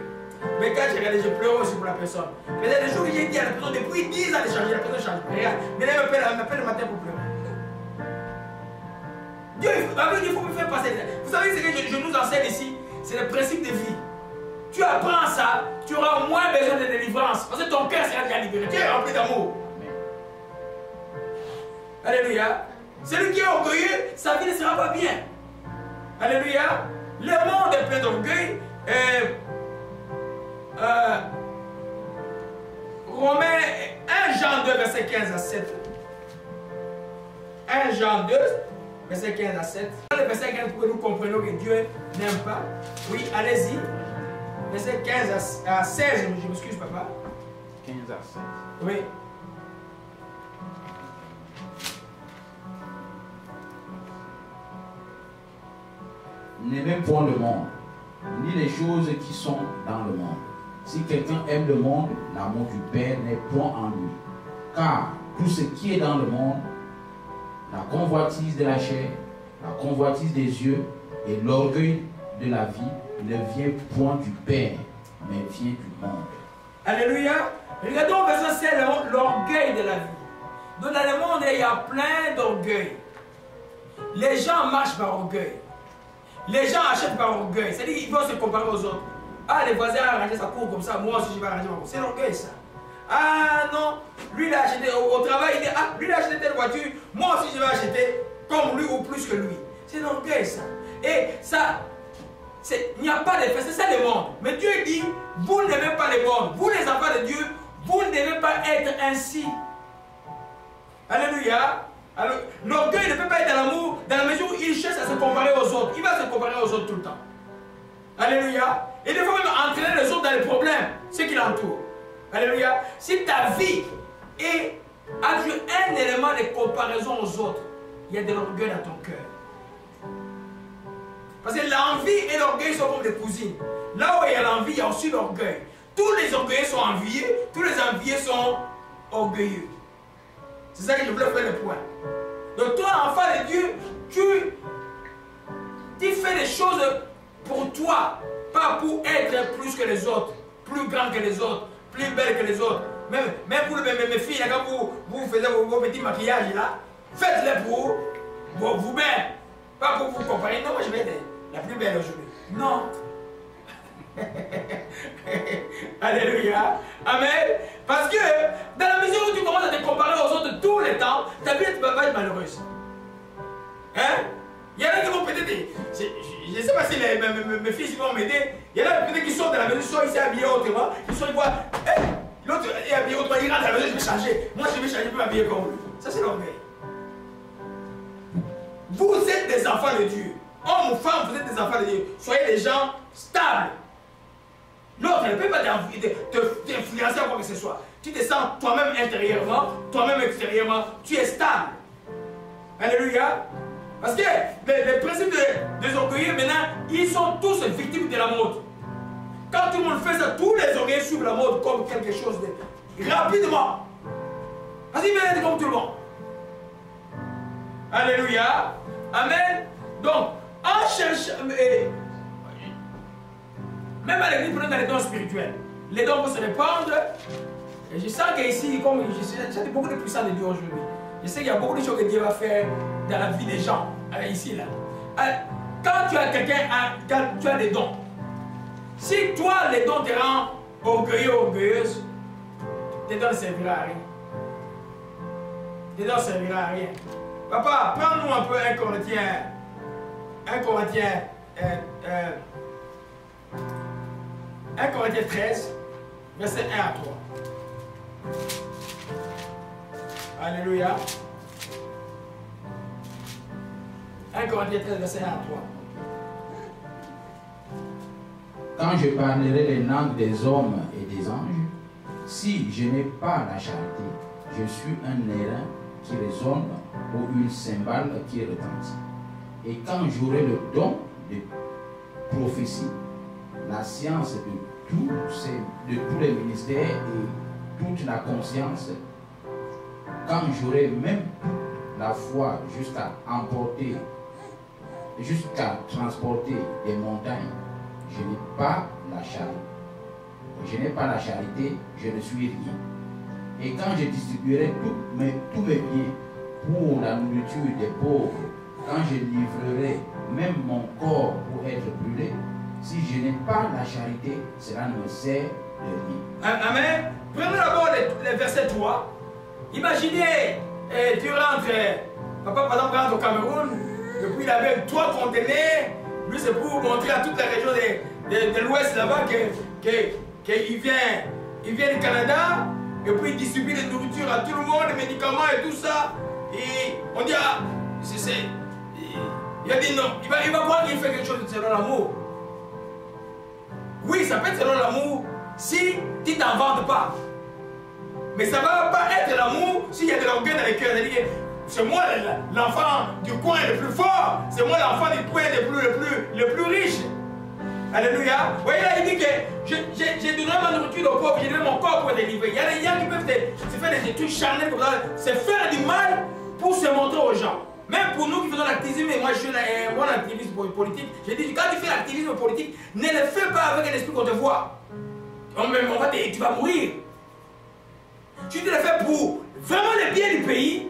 Mais quand j'ai regardé, je pleurais aussi pour la personne. Mais il y a des jours que j'ai dit à la personne, depuis 10 ans de changer, la personne ne change pas. Regarde, mais elle m'appelle le matin pour pleurer. Dieu, il faut me faire passer. Vous savez ce que je nous enseigne ici? C'est le principe de vie. Tu apprends ça, tu auras moins besoin de délivrance. Parce que ton cœur sera déjà libéré. Tu es rempli d'amour. Alléluia. Celui qui est orgueilleux, sa vie ne sera pas bien. Alléluia. Le monde est plein d'orgueil. Romains 1 Jean 2, verset 15 à 7. 1 Jean 2, verset 15 à 7. Le verset 15 pour que nous comprenions que Dieu n'aime pas. Oui, allez-y. Verset 15 à 16, je m'excuse papa. 15 à 16. Oui. N'aimez point le monde, ni les choses qui sont dans le monde. Si quelqu'un aime le monde, l'amour du Père n'est point en lui. Car tout ce qui est dans le monde, la convoitise de la chair, la convoitise des yeux et l'orgueil de la vie, ne vient point du Père, mais vient du monde. Alléluia. Regardons verset 7, l'orgueil de la vie. Donc dans le monde, il y a plein d'orgueil. Les gens marchent par orgueil. Les gens achètent par orgueil. C'est-à-dire qu'ils vont se comparer aux autres. Ah, les voisins ont arrangé sa cour comme ça, moi aussi je vais arranger ma cour. C'est l'orgueil ça. Ah non, lui il a acheté au travail, il dit, ah, lui il a acheté telle voiture, moi aussi je vais acheter comme lui ou plus que lui. C'est l'orgueil ça. Et ça, il n'y a pas d'effet, c'est ça le monde. Mais Dieu dit, vous n'aimez pas le monde. Vous les enfants de Dieu, vous ne devez pas être ainsi. Alléluia. L'orgueil ne peut pas être dans l'amour dans la mesure où il cherche à se comparer aux autres. Il va se comparer aux autres tout le temps. Alléluia. Et des fois même entraîner les autres dans les problèmes, ceux qui l'entourent. Alléluia. Si ta vie a un élément de comparaison aux autres, il y a de l'orgueil dans ton cœur. Parce que l'envie et l'orgueil sont comme des cousines. Là où il y a l'envie, il y a aussi l'orgueil. Tous les orgueilleux sont enviés, tous les envieux sont orgueilleux. C'est ça que je voulais faire le point. Donc toi, enfant de Dieu, tu fais des choses pour toi, pas pour être plus que les autres, plus grand que les autres, plus belle que les autres. Même pour mes filles, quand vous faites vos petits maquillages là, faites-les pour vous-même, pas pour vous comparer. Non, moi je vais être la plus belle aujourd'hui. Non. Alléluia. Amen. Parce que dans la mesure où tu commences à te comparer aux autres tout le temps, ta vie va être malheureuse. Hein? Il y en a qui vont peut-être. Je ne sais pas si mes fils vont m'aider. Il y en a peut-être qui sortent de la maison, soit ils sont habillés autrement, ils sont, ils voient, l'autre est habillé autrement, il rentre à la maison, je vais changer. Moi je vais changer, je peux m'habiller comme lui. Ça c'est l'orgueil. Vous êtes des enfants de Dieu. Hommes ou femmes, vous êtes des enfants de Dieu. Soyez des gens stables. L'autre ne peut pas t'influencer à quoi que ce soit. Tu te sens toi-même intérieurement, toi-même extérieurement, tu es stable. Alléluia. Parce que les principes des orgueilleux maintenant, ils sont tous victimes de la mode. Quand tout le monde fait ça, tous les orgueilleux suivent la mode comme quelque chose de rapidement. Parce qu'ils veulent être comme tout le monde. Alléluia. Amen. Donc, en cherchant, même à l'église, prenons dans les dons spirituels. Les dons vont se répandre. Et je sens qu'ici, comme je sens beaucoup de puissance de Dieu aujourd'hui. Je sais qu'il y a beaucoup de choses que Dieu va faire dans la vie des gens, ici, là. Quand tu as quelqu'un, quand tu as des dons, Si toi, les dons te rendent orgueilleux, orgueilleuse, tes dons ne serviront à rien. Tes dons ne serviront à rien. Papa, prends-nous un peu 1 Corinthiens 13, verset 1 à 3. Alléluia. 1 Corinthiens 13, verset 1 à 3. Quand je parlerai les langues des hommes et des anges, si je n'ai pas la charité, je suis un airain qui résonne ou une cymbale qui retentit. Et quand j'aurai le don de prophétie, la science de tous les ministères et toute la conscience, quand j'aurai même la foi jusqu'à transporter des montagnes, je n'ai pas la charité. Je n'ai pas la charité, je ne suis rien. Et quand je distribuerai tous mes biens pour la nourriture des pauvres, quand je livrerai même mon corps pour être brûlé, si je n'ai pas la charité, cela ne me sert de rien. Amen. Prenons d'abord le verset 3. Imaginez, tu rentres, papa par exemple rentre au Cameroun, depuis il avait 3 conteneurs, lui c'est pour montrer à toute la région de l'Ouest là-bas qu'il vient du Canada, et puis il distribue des nourritures à tout le monde, des médicaments et tout ça. Et on dit, ah, il a dit non, il va voir qu'il fait quelque chose selon l'amour. Oui, ça peut être selon l'amour si tu t'en vantes pas. Mais ça ne va pas être l'amour s'il y a de l'orgueil dans les cœurs. C'est moi l'enfant du coin le plus fort, c'est moi l'enfant du coin le plus riche. Alléluia. Vous voyez là, il dit que j'ai donné ma nourriture aux pauvres, j'ai donné mon corps pour délivrer. Il y a des gens qui peuvent se faire des trucs charnels comme ça, se faire du mal pour se montrer aux gens. Même pour nous qui faisons l'activisme, et moi je suis un bon activiste politique, j'ai dit quand tu fais l'activisme politique, ne le fais pas avec un esprit qu'on te voit. Tu vas mourir. Tu te le fais pour vraiment le bien du pays,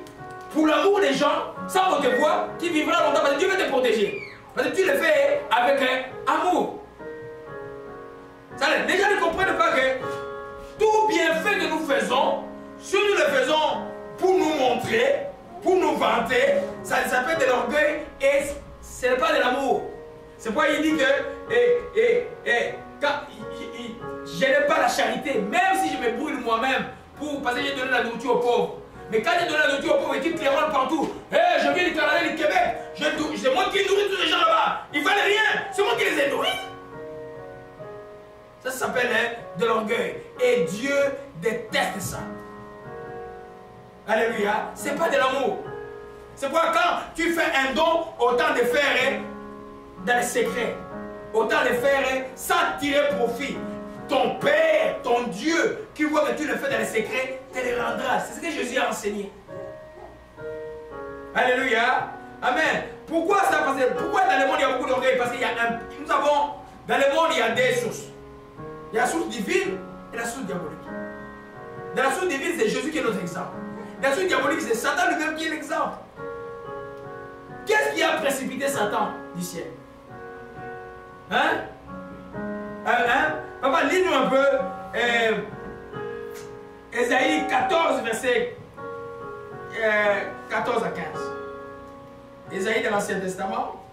pour l'amour des gens, sans qu'on te voit, tu vivras longtemps parce que Dieu va te protéger. Parce que tu le fais avec amour. Les gens ne comprennent pas que tout bienfait que nous faisons, si nous le faisons pour nous montrer, pour nous vanter, ça s'appelle de l'orgueil et ce n'est pas de l'amour. C'est pourquoi il dit que quand je n'ai pas la charité, même si je me brûle moi-même, parce que j'ai donné la nourriture aux pauvres. Mais quand j'ai donné la nourriture aux pauvres et qu'ils claironnent partout, je viens du Canada et du Québec, c'est moi qui nourris tous les gens là-bas. Ils ne valent rien, c'est moi qui les ai nourris. Ça s'appelle de l'orgueil. Et Dieu déteste ça. Alléluia. Ce n'est pas de l'amour. C'est pourquoi quand tu fais un don, autant de faire dans le secret. Autant de faire sans tirer profit. Ton Père, ton Dieu, qui voit que tu le fais dans le secret, te le rendra. C'est ce que Jésus a enseigné. Alléluia. Amen. Pourquoi ça? Pourquoi dans le monde il y a beaucoup d'orgueil? Parce qu'il y a nous avons, dans le monde il y a des sources. Il y a la source divine et la source diabolique. Dans la source divine, c'est Jésus qui est notre exemple. Dans la source diabolique, c'est Satan lui-même qui est l'exemple. Qu'est-ce qui a précipité Satan du ciel? Hein? Papa, lis-nous un peu Ésaïe 14, verset 14 à 15. Ésaïe de l'Ancien Testament,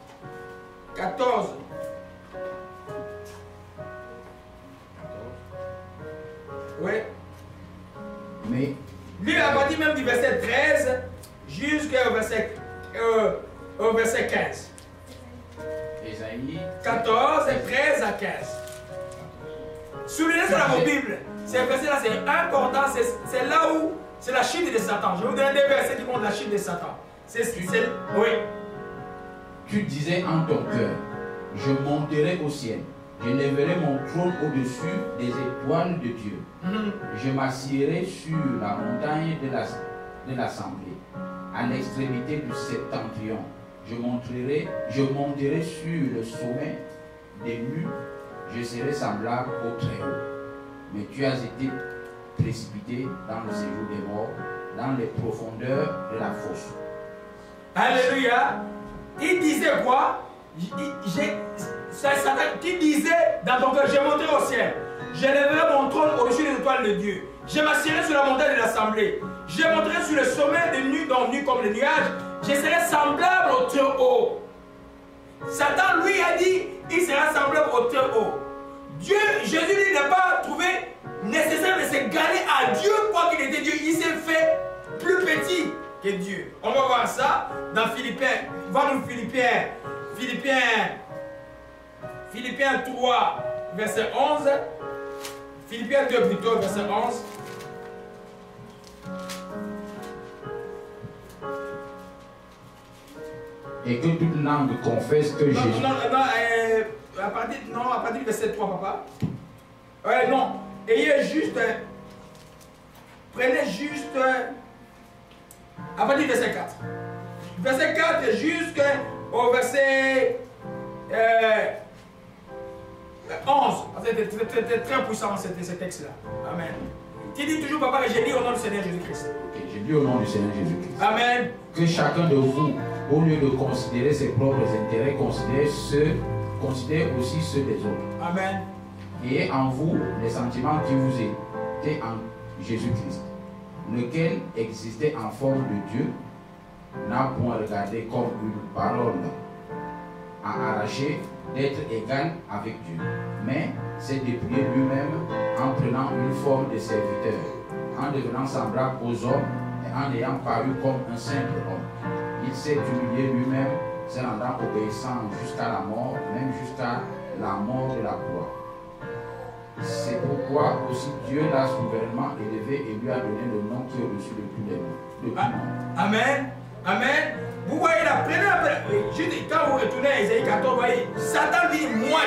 14. Oui. Mais lui, il a parti même du verset 13 jusqu'au verset 15. Ésaïe 14, 13 à 15. Soulignez ça dans vos Bibles. Ces versets-là, c'est important. C'est là où c'est la chute de Satan. Je vais vous donner des versets qui montrent la chute de Satan. Oui. Tu disais en ton cœur, je monterai au ciel, je lèverai mon trône au-dessus des étoiles de Dieu. Je m'assierai sur la montagne de l'assemblée, à l'extrémité du septentrion. Je monterai sur le sommet des nues, je serai semblable au Très-Haut. Mais tu as été précipité dans le séjour des morts, dans les profondeurs de la fosse. Alléluia. Il disait quoi? c'est Satan qui disait dans ton cœur, je monterai au ciel, j'élèverai mon trône au-dessus des étoiles de Dieu, je m'assierai sur la montagne de l'assemblée, je monterai sur le sommet des nues, donc nues comme les nuages, je serai semblable au très haut. Satan lui a dit, il sera semblable au très haut. Dieu, Jésus lui n'a pas trouvé nécessaire de s'égaler à Dieu, quoi qu'il était Dieu, il s'est fait plus petit que Dieu. On va voir ça dans Philippiens. Voir Philippiens 3, verset 11. Philippiens 2 plutôt, verset 11. Et que toute langue confesse que Jésus... À partir du verset 3, papa. Ouais, non. Ayez juste... prenez juste... à partir du verset 4. Verset 4 jusqu'au verset 11. C'était très puissant ce texte-là. Amen. Tu dis toujours, papa, que j'ai lu au nom du Seigneur Jésus-Christ. Ok, j'ai lu au nom du Seigneur Jésus-Christ. Amen. Que chacun de vous, au lieu de considérer ses propres intérêts, considère aussi ceux des autres. Amen. Ayez en vous les sentiments qui vous étaient en Jésus-Christ, lequel existait en forme de Dieu, n'a point regardé comme une parole à arracher d'être égal avec Dieu, mais s'est dépouillé lui-même en prenant une forme de serviteur, en devenant semblable aux hommes et en ayant paru comme un simple homme. Il s'est humilié lui-même, se rendant obéissant jusqu'à la mort, même jusqu'à la mort de la croix. C'est pourquoi aussi Dieu l'a souverainement élevé et lui a donné le nom qui est au-dessus de tous les noms. Amen. Amen. Vous voyez la première. Quand vous retournez à Isaïe 14, vous voyez, Satan dit, moi,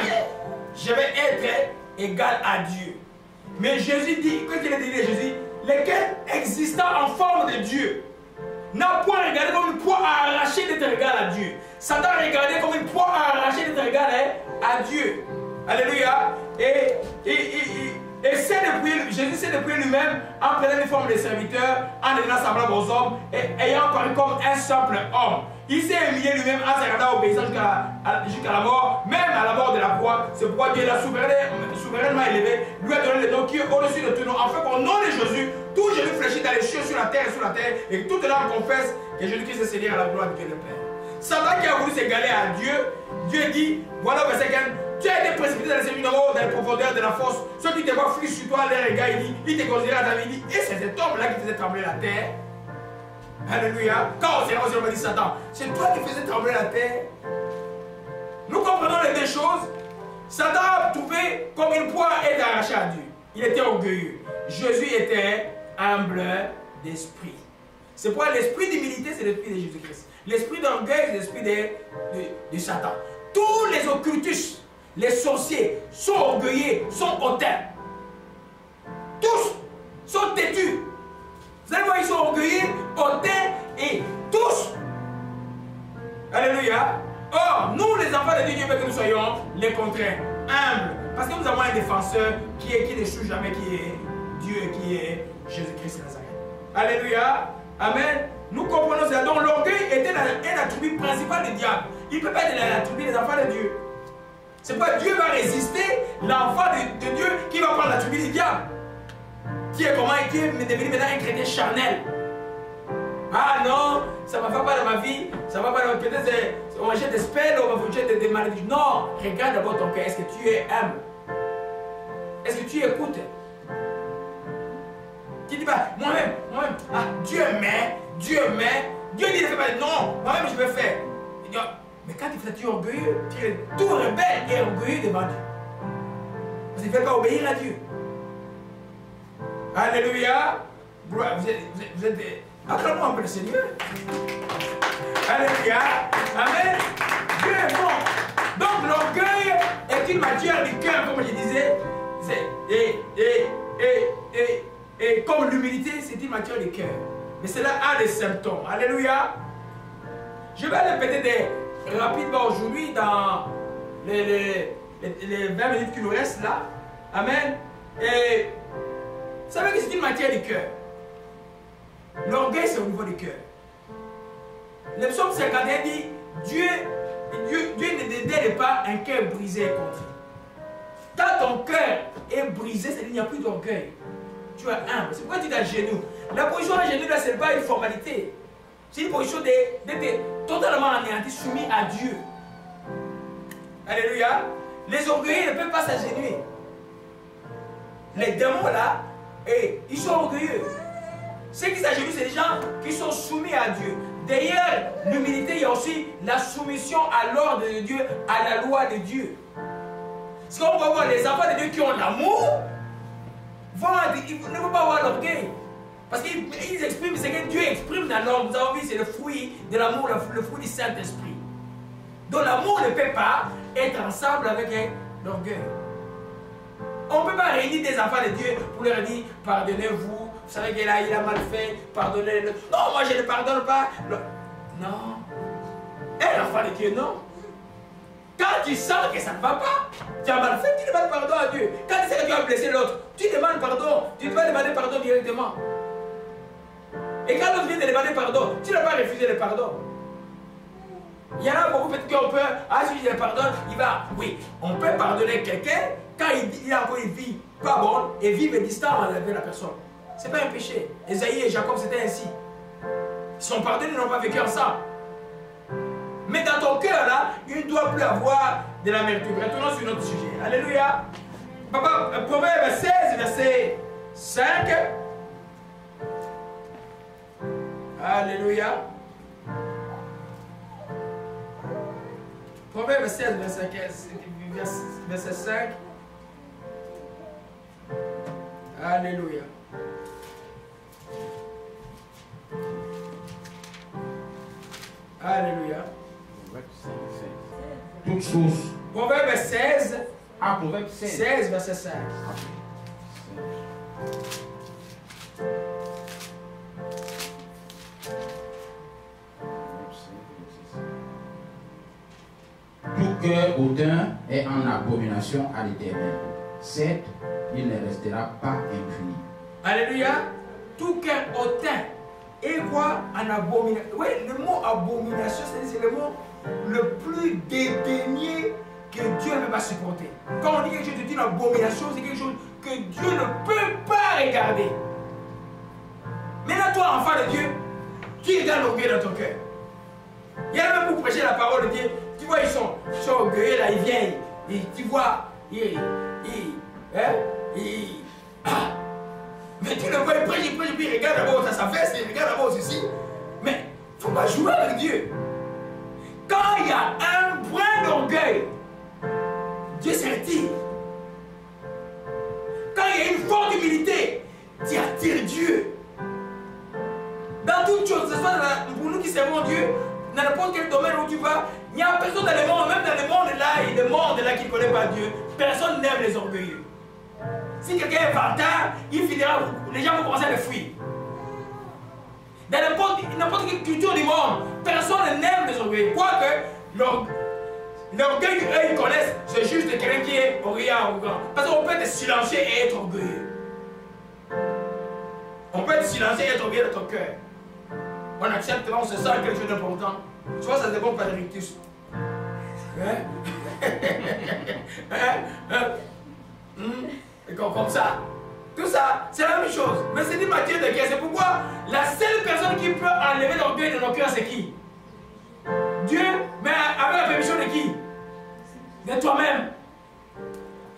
je vais être égal à Dieu. Mais Jésus dit, qu'est-ce qu'il a dit Jésus? Lequel existant en forme de Dieu n'a point regardé comme une proie à arracher d'être égal à Dieu. Satan a regardé comme une proie à arracher d'être égal à Dieu. Alléluia. Et Jésus s'est dépouillé lui-même en prenant une forme de serviteur, en devenant semblable aux hommes et ayant paru comme un simple homme. Il s'est humilié lui-même en se rendant obéissant jusqu'à la mort, même à la mort de la croix. C'est pourquoi Dieu l'a souverainement élevé, lui a donné le nom qui est au-dessus de tout nom, afin qu'au nom de Jésus, tout genou fléchit dans les cieux, sur la terre et sous la terre, et que toute langue confesse que Jésus-Christ est Seigneur à la gloire de Dieu le Père. Satan qui a voulu s'égaler à Dieu, Dieu dit, voilà verset 15, tu as été précipité dans les séminaires, dans les profondeurs de la fosse. Ceux qui te voient fuir sur toi, les regards, il te considère à ta vie, et c'est cet homme-là qui faisait trembler la terre. Alléluia. Quand on s'est dit Satan, c'est toi qui faisais trembler la terre. Nous comprenons les deux choses. Satan a trouvé comme une proie et arraché à Dieu. Il était orgueilleux. Jésus était humble d'esprit. C'est pourquoi l'esprit d'humilité, c'est l'esprit de Jésus-Christ. L'esprit d'orgueil, c'est l'esprit de Satan. Tous les occultus, les sorciers, sont orgueilleux, sont hautains. Tous sont têtus. Vous allez voir, ils sont orgueilleux, hautains et tous. Alléluia. Or, nous les enfants de Dieu, Dieu veut que nous soyons les contraires, humbles. Parce que nous avons un défenseur qui n'échoue jamais, qui est Dieu, qui est Jésus-Christ de Nazareth. Alléluia. Amen. Nous comprenons cela. Donc l'orgueil était un attribut principal du diable. Il ne peut pas être l'attribut des enfants de Dieu. C'est pas Dieu va résister l'enfant de Dieu qui va prendre l'attribut du diable. Qui est devenu maintenant un chrétien charnel. Ah non, ça ne va pas dans ma vie, ça ne va pas dans ma vie. Peut-être on va jeter des spells, on va jeter des malédictions. Non, regarde d'abord ton cœur. Est-ce que tu es humble? Est-ce que tu écoutes? Tu dis pas, moi-même, ah, Dieu m'aime, Dieu dit ne fait pas, non, moi-même je vais faire. Il dit, mais quand tu fais orgueilleux, tu es tout rebelle et orgueilleux devant Dieu. Parce qu'il ne fait pas obéir à Dieu. Alléluia. Vous êtes acclamons un peu le Seigneur. Alléluia. Amen. Dieu est bon. Donc l'orgueil est une matière du cœur, comme je disais. Et comme l'humilité, c'est une matière du cœur. Mais cela a des symptômes. Alléluia. Je vais répéter rapidement aujourd'hui dans les 20 minutes qui nous restent là. Amen. Et vous savez que c'est une matière du cœur. L'orgueil, c'est au niveau du cœur. Le psaume 51 dit Dieu ne n'aide pas un cœur brisé et contrit. Quand ton cœur est brisé, c'est-à-dire qu'il n'y a plus d'orgueil. Tu es humble. C'est pourquoi tu es à genoux. La position à genoux, là, ce n'est pas une formalité. C'est une position d'être totalement anéanti, soumis à Dieu. Alléluia. Les orgueilleux ne peuvent pas s'agenouiller. Les démons là, ils sont orgueilleux. Ceux qui s'agenouillent, c'est des gens qui sont soumis à Dieu. Derrière l'humilité, il y a aussi la soumission à l'ordre de Dieu, à la loi de Dieu. Parce qu'on va voir les enfants de Dieu qui ont l'amour, ils ne vont pas avoir l'orgueil. Parce qu'ils expriment ce que Dieu exprime dans l'homme. Nous avons vu, c'est le fruit de l'amour, le fruit du Saint-Esprit. Donc l'amour ne peut pas être ensemble avec l'orgueil. On ne peut pas réunir des enfants de Dieu pour leur dire pardonnez-vous, vous savez qu'il a mal fait, pardonnez-le. Non, moi je ne pardonne pas. Non. Un enfant de Dieu, non. Quand tu sens que ça ne va pas, tu as mal fait, tu demandes pardon à Dieu. Quand tu sais que tu as blessé l'autre, tu demandes pardon. Tu vas demander pardon directement. Et quand l'autre vient te demander pardon, tu ne vas pas refuser le pardon. Il y en a beaucoup peut-être qu'on peut, si je le pardonne, il va. Oui, on peut pardonner quelqu'un quand il a encore une vie pas bonne et vivre distant avec la personne. Ce n'est pas un péché. Esaïe et Jacob, c'était ainsi. Ils sont pardonnés, ils n'ont pas vécu ensemble. Mais dans ton cœur, là, il ne doit plus avoir de l'amertume. Retournons sur notre sujet. Alléluia. Papa, Proverbe 16, verset 5. Alléluia. Proverbe 16, verset 5. Alléluia. Alléluia. Toutes choses. Proverbe 16. Ah, Proverbe 16. 16, verset 5. Tout cœur hautain est en abomination à l'Éternel. Certes, il ne restera pas impuni. Alléluia. Tout cœur hautain est quoi en abomination? Oui, le mot abomination, c'est le mot le plus dédaigné que Dieu ne peut pas supporter. Quand on dit quelque chose d'une abomination, c'est quelque chose que Dieu ne peut pas regarder. Maintenant, toi, enfant de Dieu, qui regarde l'orgueil dans ton cœur? Il y en a même pour prêcher la parole de Dieu. Tu vois, ils sont orgueilleux là, ils viennent. Tu vois, mais tu le vois, il prêche, il regarde d'abord sa fesse, il regarde d'abord ceci. Mais il ne faut pas jouer avec Dieu. Quand il y a un brin d'orgueil, Dieu se retire. Quand il y a une forte humilité, tu attires Dieu. Dans toutes choses, ce soit pour nous qui servons Dieu, dans n'importe quel domaine où tu vas, il n'y a personne dans le monde, même dans le monde là qui ne connaît pas Dieu, personne n'aime les orgueilleux. Si quelqu'un est vantard, il finira, les gens vont commencer à le fuir. Dans n'importe quelle culture du monde, personne n'aime les orgueilleux. Quoique, l'orgueil qu'eux ils connaissent, c'est juste quelqu'un qui est orgueilleux, arrogant. Parce qu'on peut être silencieux et être orgueilleux. On peut être silencieux et être orgueilleux dans ton cœur. On accepte, on se sent quelque chose d'important. Tu vois, ça ne dépend pas de rictus. Et comme ça. Tout ça, c'est la même chose. Mais c'est dit Matthieu de Guerre. C'est pourquoi la seule personne qui peut enlever l'orgueil de nos cœurs, c'est qui? Dieu, mais avec la permission de qui? De toi-même.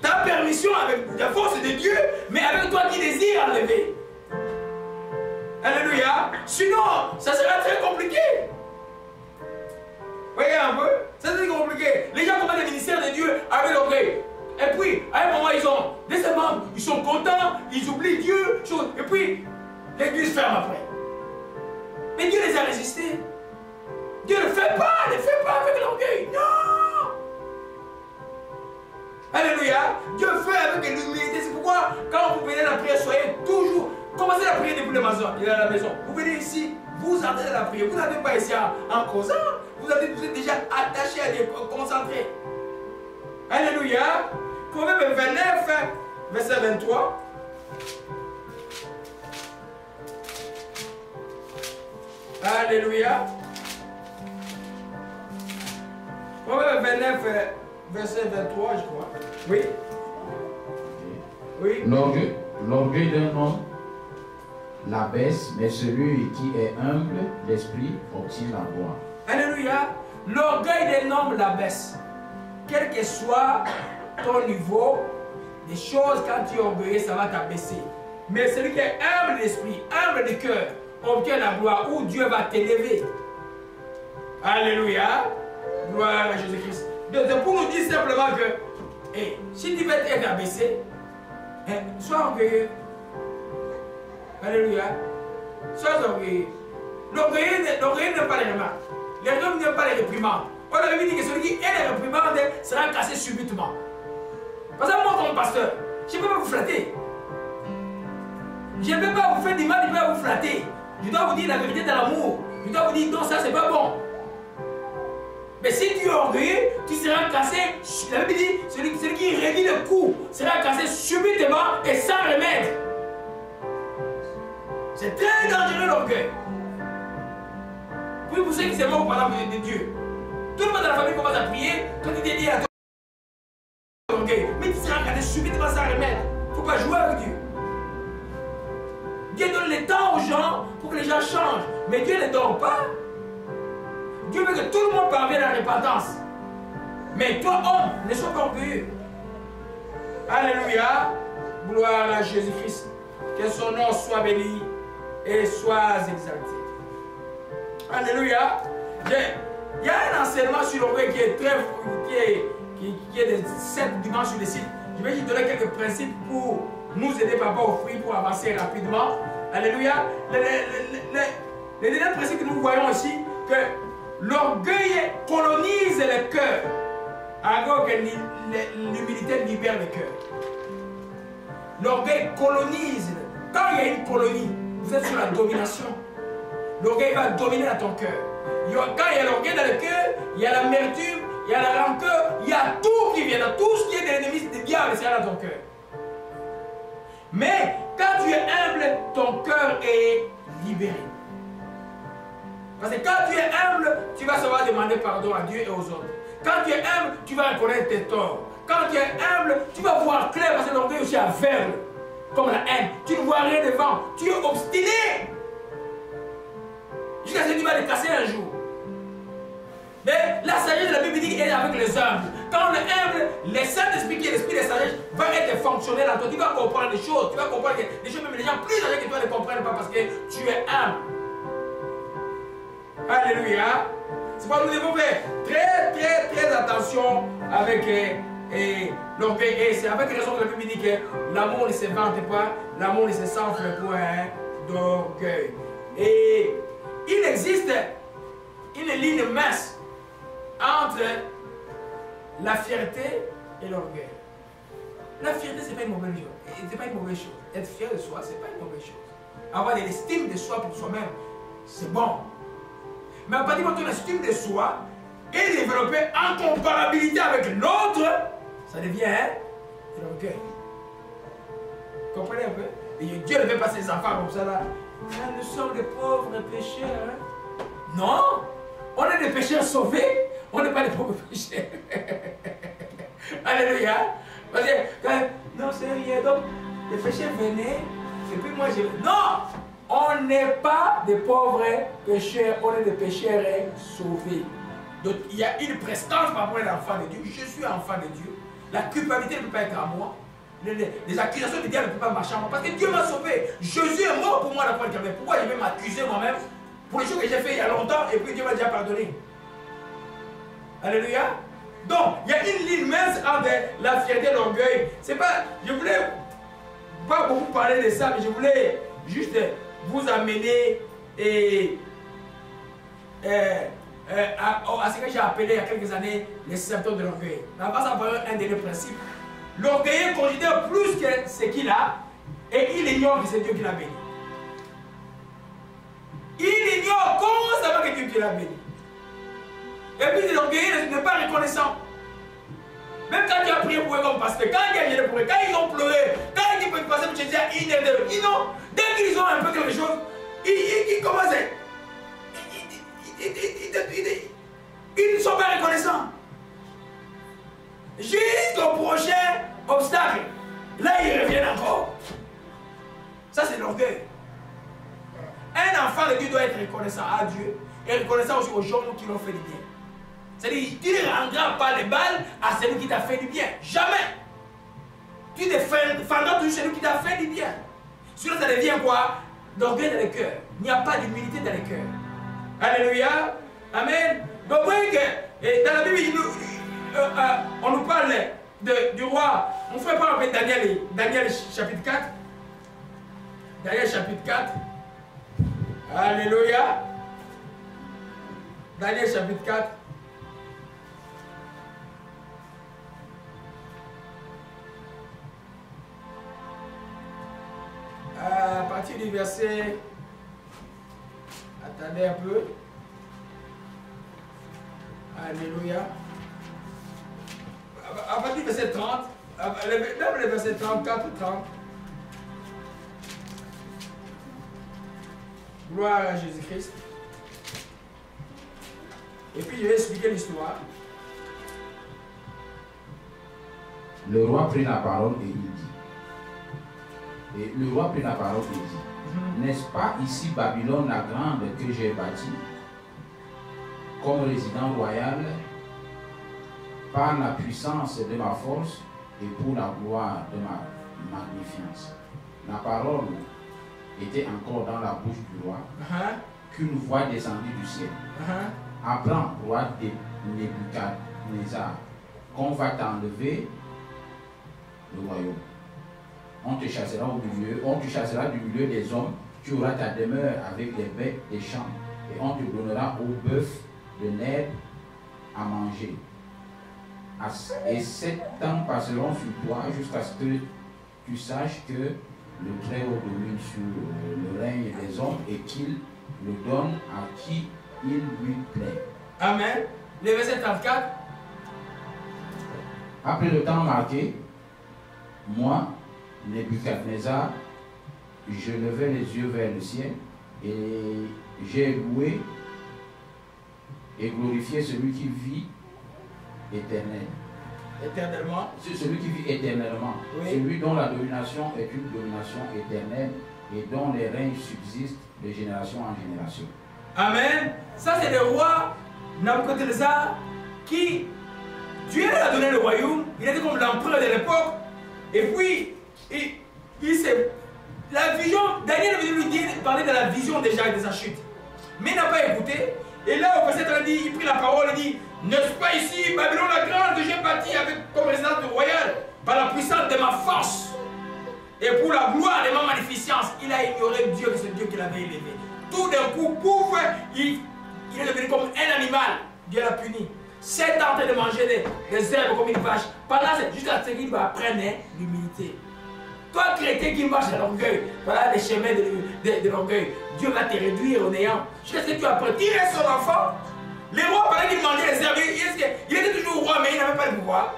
Ta permission avec la force de Dieu, mais avec toi qui désires enlever. Alléluia. Sinon, ça sera très compliqué. Voyez un peu, ça c'est compliqué. Les gens commencent le ministère de Dieu avec l'orgueil. Et puis, à un moment, ils ont des membres, ils sont contents, ils oublient Dieu, et puis, l'église ferme après. Mais Dieu les a résistés. Dieu ne fait pas avec l'orgueil. Non. Alléluia. Dieu fait avec l'humilité. C'est pourquoi, quand vous venez à la prière, soyez toujours, commencez la prière depuis la maison. Vous venez ici, vous entrez dans la prière. Vous n'avez pas ici en causant. Vous êtes déjà attaché à Dieu, concentré. Alléluia. Proverbe 29, verset 23. Alléluia. Proverbe 29, verset 23, je crois. Oui. Oui. L'orgueil d'un homme l'abaisse, mais celui qui est humble d'esprit obtient la gloire. Alléluia. L'orgueil d'un homme l'abaisse. Quel que soit ton niveau, des choses, quand tu es orgueilleux, ça va t'abaisser. Mais celui qui est humble d'esprit, humble de cœur, obtient la gloire où Dieu va t'élever. Alléluia. Gloire à Jésus-Christ. Donc, pour nous dire simplement que si tu veux être abaissé, sois orgueilleux. Alléluia. Sois orgueilleux. L'orgueilleux n'aime pas les remarques. Les hommes n'aiment pas les réprimandes. On avait dit que celui qui est les réprimandes sera cassé subitement. Parce que moi, comme pasteur, je ne peux pas vous flatter. Je ne peux pas vous faire du mal, je ne peux pas vous flatter. Je dois vous dire la vérité dans l'amour. Je dois vous dire non, ça c'est pas bon. Mais si tu es orgueilleux, tu seras cassé. La Bible dit, celui qui réduit le coup sera cassé subitement et sans remède. C'est très dangereux l'orgueil. Puis pour ceux qui s'aiment par la de Dieu, tout le monde dans la famille commence à prier, quand tu t'es dit à ton orgueil, mais tu seras cassé subitement sans remède. Il ne faut pas jouer avec Dieu. Dieu donne le temps aux gens pour que les gens changent. Mais Dieu ne dort pas. Dieu veut que tout le monde parvienne à la repentance. Mais toi, homme, ne sois pas orgueilleux. Alléluia. Gloire à Jésus-Christ. Que son nom soit béni et soit exalté. Alléluia. Il y a un enseignement sur l'orgueil qui est très qui est de 7 dimanches sur le site. Je vais juste donner quelques principes pour nous aider par rapport au fruit pour avancer rapidement. Alléluia. Le dernier principe que nous voyons ici, que l'orgueil colonise le cœur, alors que l'humilité libère le cœur. L'orgueil colonise. Quand il y a une colonie, vous êtes sur la domination. L'orgueil va dominer dans ton cœur. Quand il y a l'orgueil dans le cœur, il y a l'amertume, il y a la rancœur, il y a tout qui vient, tout ce qui est de l'ennemi du diable, c'est dans ton cœur. Mais quand tu es humble, ton cœur est libéré. Parce que quand tu es humble, tu vas savoir demander pardon à Dieu et aux autres. Quand tu es humble, tu vas reconnaître tes torts. Quand tu es humble, tu vas voir clair parce que l'orgueil aussi aveugle. Comme la haine. Tu ne vois rien devant. Tu es obstiné. Jusqu'à ce que tu vas le casser un jour. Mais la sagesse de la Bible dit est avec les humbles. Quand on est humble, le Saint-Esprit qui est l'esprit de sagesse va être fonctionnel en toi. Tu vas comprendre des choses. Tu vas comprendre des choses, même les gens plus âgés que toi ne comprennent pas parce que tu es humble. Alléluia. C'est pourquoi nous devons faire très attention avec l'orgueil. Et c'est avec raison que la Bible dit que l'amour ne se vante pas, l'amour ne se s'enfle point d'orgueil. Et il existe une ligne mince entre la fierté et l'orgueil. La fierté, ce n'est pas une mauvaise chose. C'est pas une mauvaise chose. Être fier de soi, ce n'est pas une mauvaise chose. Avoir de l'estime de soi pour soi-même, c'est bon. Mais à partir de ton estime de soi et développer en comparabilité avec l'autre, ça devient de l'orgueil. Comprenez un peu? Et Dieu ne fait pas ses enfants comme ça là. Nous sommes des pauvres pécheurs. Hein? Non, on est des pécheurs sauvés. On n'est pas des pauvres pécheurs. Alléluia. Parce que, non, c'est rien. Donc, les pécheurs venaient, et puis moi je. Non! On n'est pas des pauvres pécheurs, on est des pécheurs sauvés. Donc il y a une prestance par rapport à l'enfant de Dieu. Je suis enfant de Dieu. La culpabilité ne peut pas être à moi. Les accusations de Dieu ne peuvent pas marcher à moi. Parce que Dieu m'a sauvé. Jésus est mort pour moi la première fois. Pourquoi je vais m'accuser moi-même pour les choses que j'ai fait il y a longtemps et puis Dieu m'a déjà pardonné? Alléluia. Donc, il y a une ligne mince entre la fierté et l'orgueil. C'est pas. Je voulais pas beaucoup parler de ça, mais je voulais juste vous amener à ce que j'ai appelé il y a quelques années les symptômes de l'orgueil. On va savoir un dernier principe. L'orgueilleux considère plus que ce qu'il a et il ignore que c'est Dieu qui l'a béni. Il ignore constamment que Dieu l'a béni. Et puis l'orgueilleux n'est pas reconnaissant. Même quand tu as prié pour eux comme pasteur, quand ils viennent pour eux, quand ils ont pleuré, quand ils peuvent passer pour Jésus, ils n'ont. Dès qu'ils ont un peu quelque chose, ils commencent à. Ils ne sont pas reconnaissants. jusqu'au prochain obstacle. Là, ils reviennent encore. Ça, c'est l'orgueil. Un enfant de Dieu doit être reconnaissant à Dieu et reconnaissant aussi aux gens qui l'ont fait du bien. C'est-à-dire, tu ne rendras pas les balles à celui qui t'a fait du bien. Jamais. Tu défendras toujours celui qui t'a fait du bien. Sinon, ça devient quoi? D'orgueil dans le cœur. Il n'y a pas d'humilité dans le cœur. Alléluia. Amen. Donc, vous voyez que dans la Bible, on nous parle du roi. On ne fait pas rappeler Daniel chapitre 4. Daniel chapitre 4. Alléluia. Daniel chapitre 4. À partir du verset... Attendez un peu. Alléluia. À partir du verset 30, même le verset 34 ou 30. Gloire à Jésus-Christ. Et puis je vais expliquer l'histoire. Le roi prit la parole et il dit. Et le roi prit la parole et dit, n'est-ce pas ici Babylone la grande que j'ai bâtie comme résidence royale par la puissance de ma force et pour la gloire de ma magnificence. La parole était encore dans la bouche du roi qu'une voix descendit du ciel. Apprends, roi de Nebuchadnezzar, qu'on va t'enlever le royaume. On te chassera du milieu des hommes, tu auras ta demeure avec les bêtes des champs, et on te donnera au bœuf de l'herbe à manger. Et 7 ans passeront sur toi jusqu'à ce que tu saches que le Très-Haut domine sur le règne des hommes et qu'il le donne à qui il lui plaît. Amen. Le verset 34. Après le temps marqué, moi, Nebuchadnezzar, je levai les yeux vers le ciel et j'ai loué et glorifié celui qui vit éternellement. Celui qui vit éternellement. Oui. Celui dont la domination est une domination éternelle et dont les règnes subsistent de génération en génération. Amen. Ça, c'est le roi Nabucodonosor qui, Dieu lui a donné le royaume. Il était comme l'empereur de l'époque. Et puis, la vision, Daniel avait lui parler de la vision déjà de sa chute. Mais il n'a pas écouté. Et là, au verset 30, il prit la parole et dit, n'est-ce pas ici, Babylone la grande, que j'ai bâtie avec comme résidence royale, par la puissance de ma force et pour la gloire de ma magnificence. Il a ignoré Dieu, que c'est Dieu qui l'avait élevé. Tout d'un coup, pouf, il est devenu comme un animal. Dieu l'a puni. 7 ans de manger des herbes comme une vache. Pendant jusqu'à ce qu'il va apprendre l'humilité. Toi, chrétien qui marche à l'orgueil, voilà les chemins de l'orgueil. Dieu va te réduire au néant. Jusqu'à ce que tu apprennes. Il est son enfant. Les rois, pendant qu'il mangeait les herbes, il était toujours roi, mais il n'avait pas le pouvoir.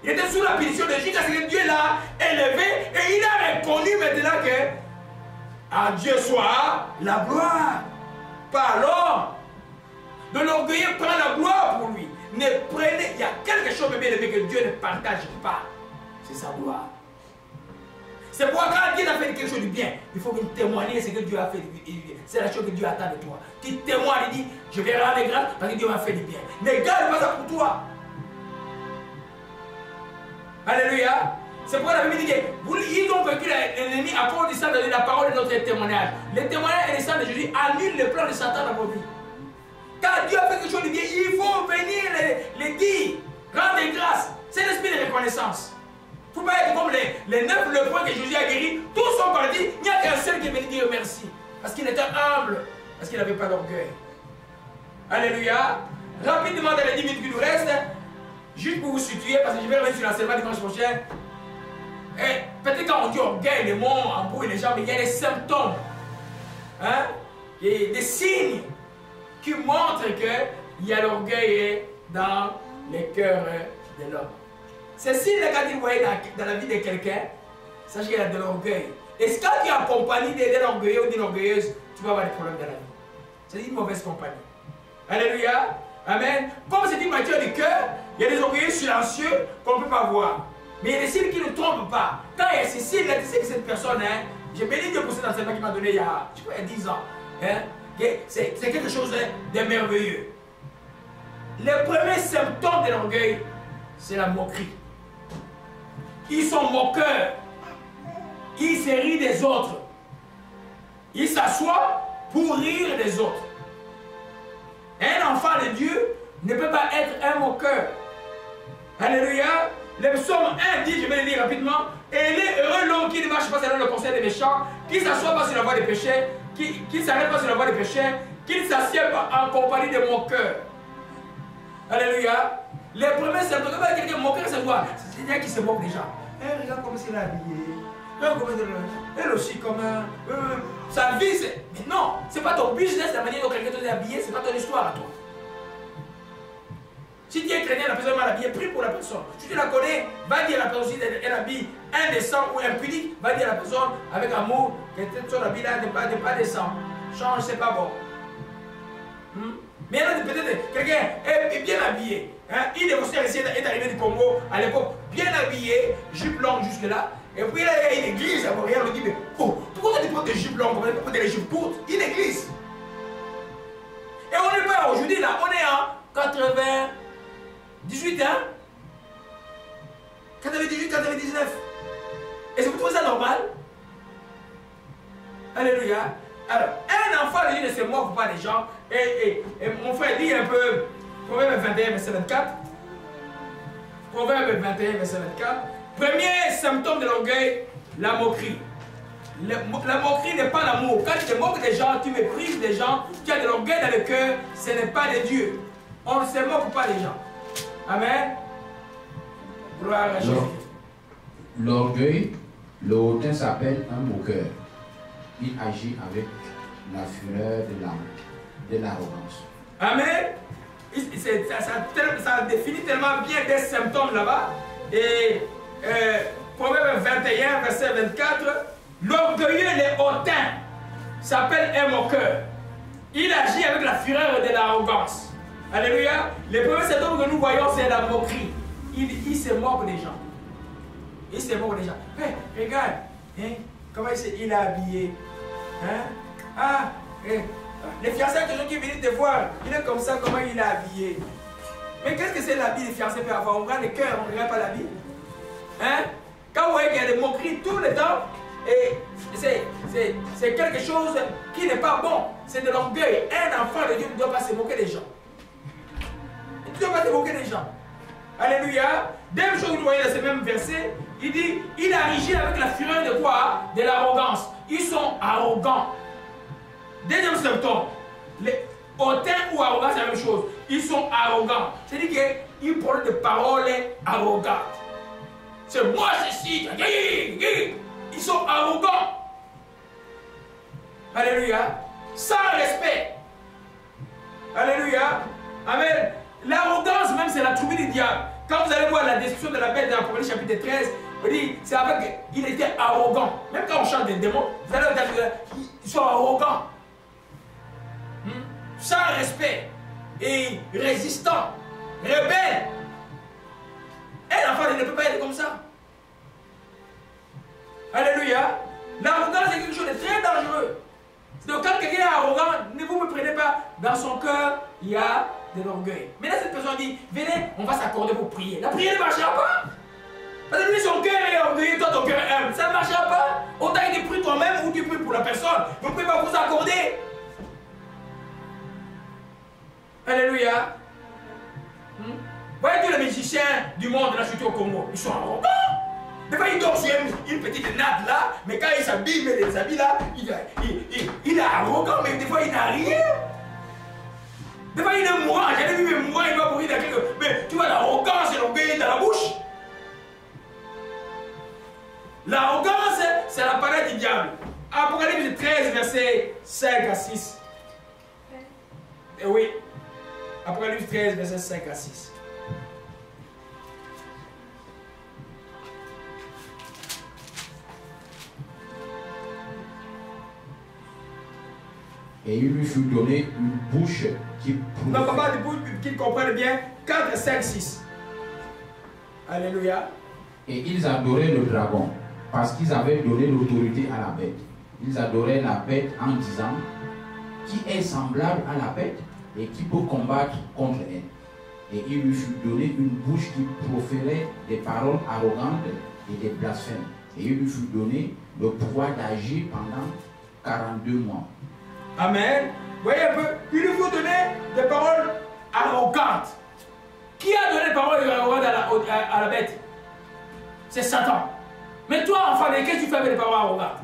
Il était sous la punition de jusqu'à ce que Dieu l'a élevé et il a reconnu maintenant que à Dieu soit la gloire. Pas l'homme. De l'orgueil prend la gloire pour lui. Ne prenez, il y a quelque chose de bien aimé que Dieu ne partage pas. C'est sa gloire. C'est pourquoi quand Dieu a fait quelque chose de bien, il faut qu'il témoigne ce que Dieu a fait. C'est la chose que Dieu attend de toi. Tu témoignes et dis, je vais rendre grâce parce que Dieu m'a fait du bien. Ne garde pas ça pour toi. Alléluia. C'est pourquoi la Bible dit qu'ils ont vaincu l'ennemi à cause du sang de la parole de notre témoignage. Le témoignage et le sang de Jésus annulent le plan de Satan dans vos vies. Quand Dieu a fait quelque chose de bien, il faut venir le dire, rendre grâce. C'est l'esprit de reconnaissance. Il ne faut pas être comme les 9 lepreux que Jésus a guéris. Tous sont partis. Il n'y a qu'un seul qui est venu dire merci. Parce qu'il était humble. Parce qu'il n'avait pas d'orgueil. Alléluia. Rapidement dans les 10 minutes qui nous restent, juste pour vous situer, parce que je vais revenir sur l'enseignement dimanche prochain. Peut-être quand on dit orgueil, les mots embrouillent les gens, mais il y a des symptômes. Hein? Et des signes qui montrent qu'il y a l'orgueil dans les cœurs de l'homme. C'est si quand vous voyez dans la vie de quelqu'un, sachez qu'il y a de l'orgueil. Et quand tu es en compagnie d'un orgueilleux ou d'une orgueilleuse, tu vas avoir des problèmes dans la vie. C'est une mauvaise compagnie. Alléluia. Amen. Comme c'est une matière du cœur, il y a des orgueilleux silencieux qu'on ne peut pas voir. Mais il y a des signes qui ne trompent pas. Quand il y a ces signes, tu sais que cette personne, hein, j'ai béni Dieu pour cet enseignement qu'il m'a donné il y a 10 ans. Hein, c'est quelque chose de merveilleux. Les premiers symptômes de l'orgueil, c'est la moquerie. Ils sont moqueurs. Ils se rient des autres. Ils s'assoient pour rire des autres. Un enfant de Dieu ne peut pas être un moqueur. Alléluia. Le psaume 1 dit, je vais le lire rapidement, et il est heureux l'homme qui ne marche pas selon le conseil des méchants, qui ne s'assoit pas sur la voie des péchés, qui ne s'arrête pas sur la voie des péchés, qui ne s'assied pas en compagnie de moqueurs. Alléluia. Les premiers symptômes, quand quelqu'un moqueur, c'est quoi? C'est quelqu'un qui se moque des gens. Eh, regarde comment il est habillé. Elle aussi, comme sa vie, c'est. Mais non, c'est pas ton business, la manière dont quelqu'un est habillé, c'est pas ton histoire à toi. Si tu es chrétien, la personne est mal habillée, prie pour la personne. Si tu la connais, va dire à la personne si elle habille indécent ou impudique, va dire à la personne avec amour que son habit là n'est pas décent. Change, c'est pas bon. Mais peut-être quelqu'un est bien habillé. Hein? Il est arrivé du Congo à l'époque, bien habillé, jupe longue jusque-là. Et puis là, il y a une église à Montréal. On dit, mais pourquoi tu prends des jupes longues, on prend des jupes courtes? Une église. Et on n'est pas aujourd'hui là, on est en 98 ans. 98, 99. Et vous trouvez ça normal? Alléluia. Alors, un enfant de Dieu ne se moque pas des gens. Et mon frère dit un peu, Proverbe 21, verset 24. Proverbe 21, verset 24. Premier symptôme de l'orgueil, la moquerie. La moquerie n'est pas l'amour. Quand tu te moques des gens, tu méprises des gens, tu as de l'orgueil dans le cœur, ce n'est pas de Dieu. On ne se moque pas des gens. Amen. Gloire à Jésus. L'orgueil, le hautain s'appelle un moqueur. Il agit avec la fureur de l'arrogance. Amen. Ça définit tellement bien des symptômes là-bas. Et Proverbe 21, verset 24, l'orgueilleux, le hautain, s'appelle un moqueur. Il agit avec la fureur de l'arrogance. Alléluia. Les premiers symptômes que nous voyons, c'est la moquerie. Il se moque des gens. Il se moque des gens. Hey, regarde, hein, comment il est habillé. Hein? Les fiancés qui viennent te voir, il est comme ça, comment il est habillé. Mais qu'est-ce que c'est l'habit des fiancés peut avoir? On regarde le cœur, on ne regarde pas l'habit. Hein? Quand vous voyez qu'il y a des moqueries tout le temps, et c'est quelque chose qui n'est pas bon. C'est de l'orgueil. Un enfant de Dieu ne doit pas se moquer des gens. Il ne doit pas se moquer des gens. Alléluia. Deuxième chose que vous voyez dans ce même verset, il dit, il agit avec la fureur de quoi? De l'arrogance. Ils sont arrogants. Deuxième symptôme, les hautains ou arrogants, c'est la même chose. Ils sont arrogants. C'est-à-dire qu'ils parlent de paroles arrogantes. C'est moi ceci. Ils sont arrogants. Alléluia. Sans respect. Alléluia. Amen. L'arrogance même, c'est la tribu du diable. Quand vous allez voir la description de la bête dans l'Apocalypse chapitre 13, on dit, c'est avec il était arrogant. Même quand on chante des démons, vous allez voir, ils sont arrogants. Sans respect et résistant, rebelle. Un enfant ne peut pas être comme ça. Alléluia. L'arrogance est quelque chose de très dangereux. Donc quand quelqu'un est arrogant, ne vous me prenez pas. Dans son cœur, il y a de l'orgueil. Mais là, cette personne dit, venez, on va s'accorder pour prier. La prière ne marchera pas. Parce que lui, son cœur est orgueilleux, toi, ton cœur est humble. Ça ne marchera pas. Autant que tu pries toi-même ou tu pries pour la personne. Vous ne pouvez pas vous accorder. Alléluia. Voyez tous les magiciens du monde, là, surtout au Congo, ils sont arrogants. Des fois, ils dorment sur une petite natte là, mais quand ils s'habillent, mais les habits là, il est arrogant, mais des fois, il n'a rien. Des fois, il est mourant. J'avais vu même mourant, il va mourir dans quelque. Mais tu vois, l'arrogance et l'orgueil dans la bouche. L'arrogance, c'est l'appareil du diable. Apocalypse 13, versets 5 à 6. Et oui. Apocalypse 13, versets 5 à 6. Et il lui fut donné une bouche qui Non, papa, pour qu'ils comprennent bien, 4, 5, 6. Alléluia. Et ils adoraient le dragon, parce qu'ils avaient donné l'autorité à la bête. Ils adoraient la bête en disant, qui est semblable à la bête et qui peut combattre contre elle. Et il lui fut donné une bouche qui proférait des paroles arrogantes et des blasphèmes. Et il lui fut donné le pouvoir d'agir pendant 42 mois. Amen. Vous voyez un peu, il lui faut donner des paroles arrogantes. Qui a donné des paroles arrogantes à la bête? C'est Satan. Mais toi, enfant, qu'est-ce que tu fais avec les paroles arrogantes?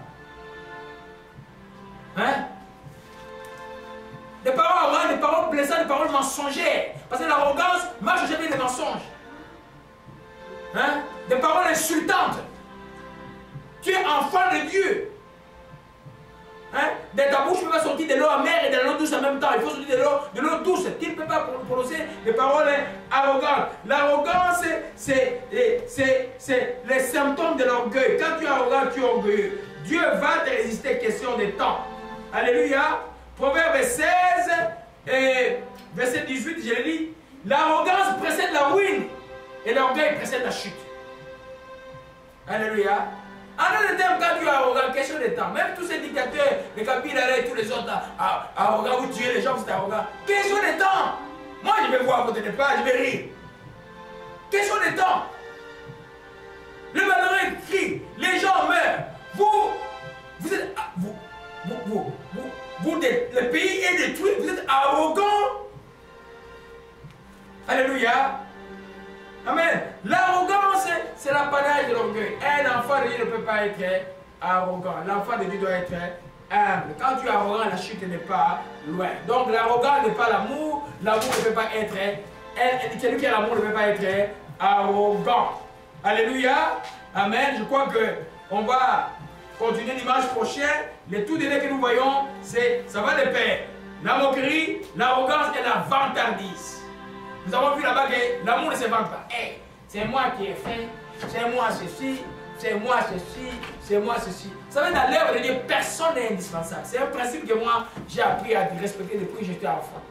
Hein? Des paroles arrogantes, des paroles blessantes, des paroles mensongères. Parce que l'arrogance marche jamais des mensonges. Hein? Des paroles insultantes. Tu es enfant de Dieu. Hein? De ta bouche ne peut pas sortir de l'eau amère et de l'eau douce en même temps. Il faut sortir de l'eau douce. Tu ne peux pas prononcer des paroles arrogantes. L'arrogance, c'est les symptômes de l'orgueil. Quand tu es arrogant, tu es orgueilleux. Dieu va te résister, question de temps. Alléluia. Proverbe 16, et verset 18, je l'ai dit. L'arrogance précède la ruine et l'orgueil précède la chute. Alléluia. En d'autres termes, quand tu es arrogant, question de temps. Même tous ces dictateurs, les Kabila et tous les autres arrogants, vous tuez les gens, c'est arrogant. Question de temps. Moi, je vais voir à côté de pas, je vais rire. Question de temps. Le malheureux crie, les gens meurent. Vous êtes. Le pays est détruit, vous êtes arrogant. Alléluia. Amen. L'arrogance, c'est l'apanage de l'orgueil. Un enfant de Dieu ne peut pas être arrogant. L'enfant de Dieu doit être humble. Quand tu es arrogant, la chute n'est pas loin. Donc l'arrogance n'est pas l'amour. L'amour ne peut pas être. Celui qui a l'amour ne peut pas être arrogant. Alléluia. Amen. Je crois qu'on va continuer dimanche prochain. Les tout derniers que nous voyons, ça va de pair. La moquerie, l'arrogance et la vantardise. Nous avons vu là-bas que l'amour ne se vante pas. Hey, c'est moi qui ai fait, c'est moi ceci, c'est moi ceci, c'est moi ceci. Vous savez, dans l'œuvre de Dieu, personne n'est indispensable. C'est un principe que moi, j'ai appris à respecter depuis que j'étais enfant.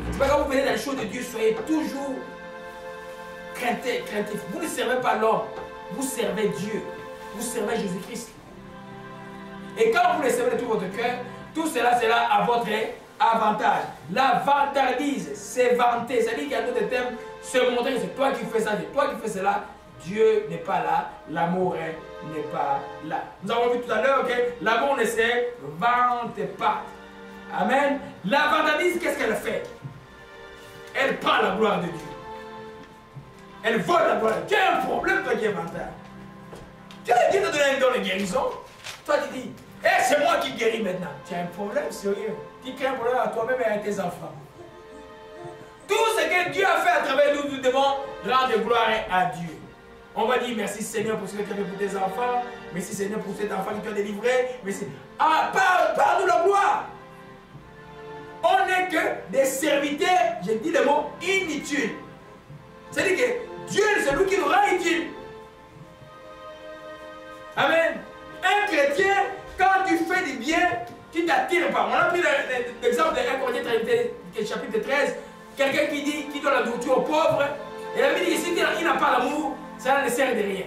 C'est pas quand vous venez dans les choses de Dieu, soyez toujours craintifs. Vous ne servez pas l'homme, vous servez Dieu, vous servez Jésus-Christ. Et quand vous le servez de tout votre cœur, tout cela sera à votre avantage. La vantardise, c'est vanter. C'est-à-dire qu'il y a d'autres termes, se montrer, c'est toi qui fais ça, c'est toi qui fais cela. Dieu n'est pas là, l'amour n'est pas là. Nous avons vu tout à l'heure que l'amour ne se vante pas. Amen. La vantardise, qu'est-ce qu'elle fait? Elle prend la gloire de Dieu. Elle vole la gloire de Dieu. Tu as un problème, toi qui es vantard. Dieu t'a donné un don de guérison. Toi, tu dis, c'est moi qui guéris maintenant. Tu as un problème sérieux. Tu crées un problème à toi-même et à tes enfants. Tout ce que Dieu a fait à travers nous, nous devons rendre gloire à Dieu. On va dire merci Seigneur pour ce que tu as fait pour tes enfants. Merci Seigneur pour cet enfant que tu as délivré. Merci. Parle-nous la gloire. On n'est que des serviteurs, je dis le mot, inutiles. C'est-à-dire que Dieu, c'est lui qui nous rend utiles. Amen. Un chrétien, quand tu fais du bien, tu ne t'attires pas. On a pris l'exemple de 1 Corinthiens chapitre 13, quelqu'un qui donne la nourriture aux pauvres, et la Bible dit ici, il n'a pas l'amour, ça ne sert de rien.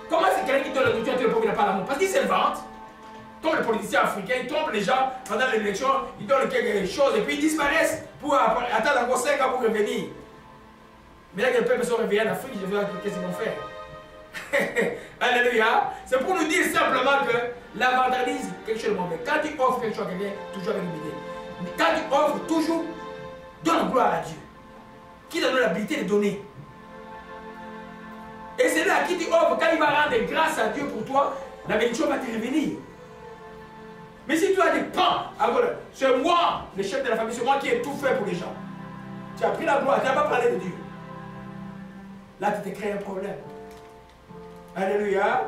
Comment c'est quelqu'un qui donne la nourriture à tous les pauvres, il n'a pas l'amour? Parce qu'il se vante, comme les politiciens africains, ils trompent les gens pendant l'élection, ils donnent quelque chose et puis ils disparaissent pour attendre encore 5 ans pour revenir. Mais là que les peuples sont réveillés en Afrique, je vais voir qu'est-ce qu'ils vont faire. Alléluia. C'est pour nous dire simplement que la vantardise, quelque chose de mauvais. Quand tu offres quelque chose à quelqu'un, toujours avec humilité. Mais quand tu offres, toujours, donne gloire à Dieu. Qui donne l'habilité de donner. Et c'est là qui tu offres, quand il va rendre grâce à Dieu pour toi, la bénédiction va te revenir. Mais si tu as des pains, c'est moi, le chef de la famille, c'est moi qui ai tout fait pour les gens. Tu as pris la gloire, tu n'as pas parlé de Dieu. Là, tu t'es créé un problème. Alléluia.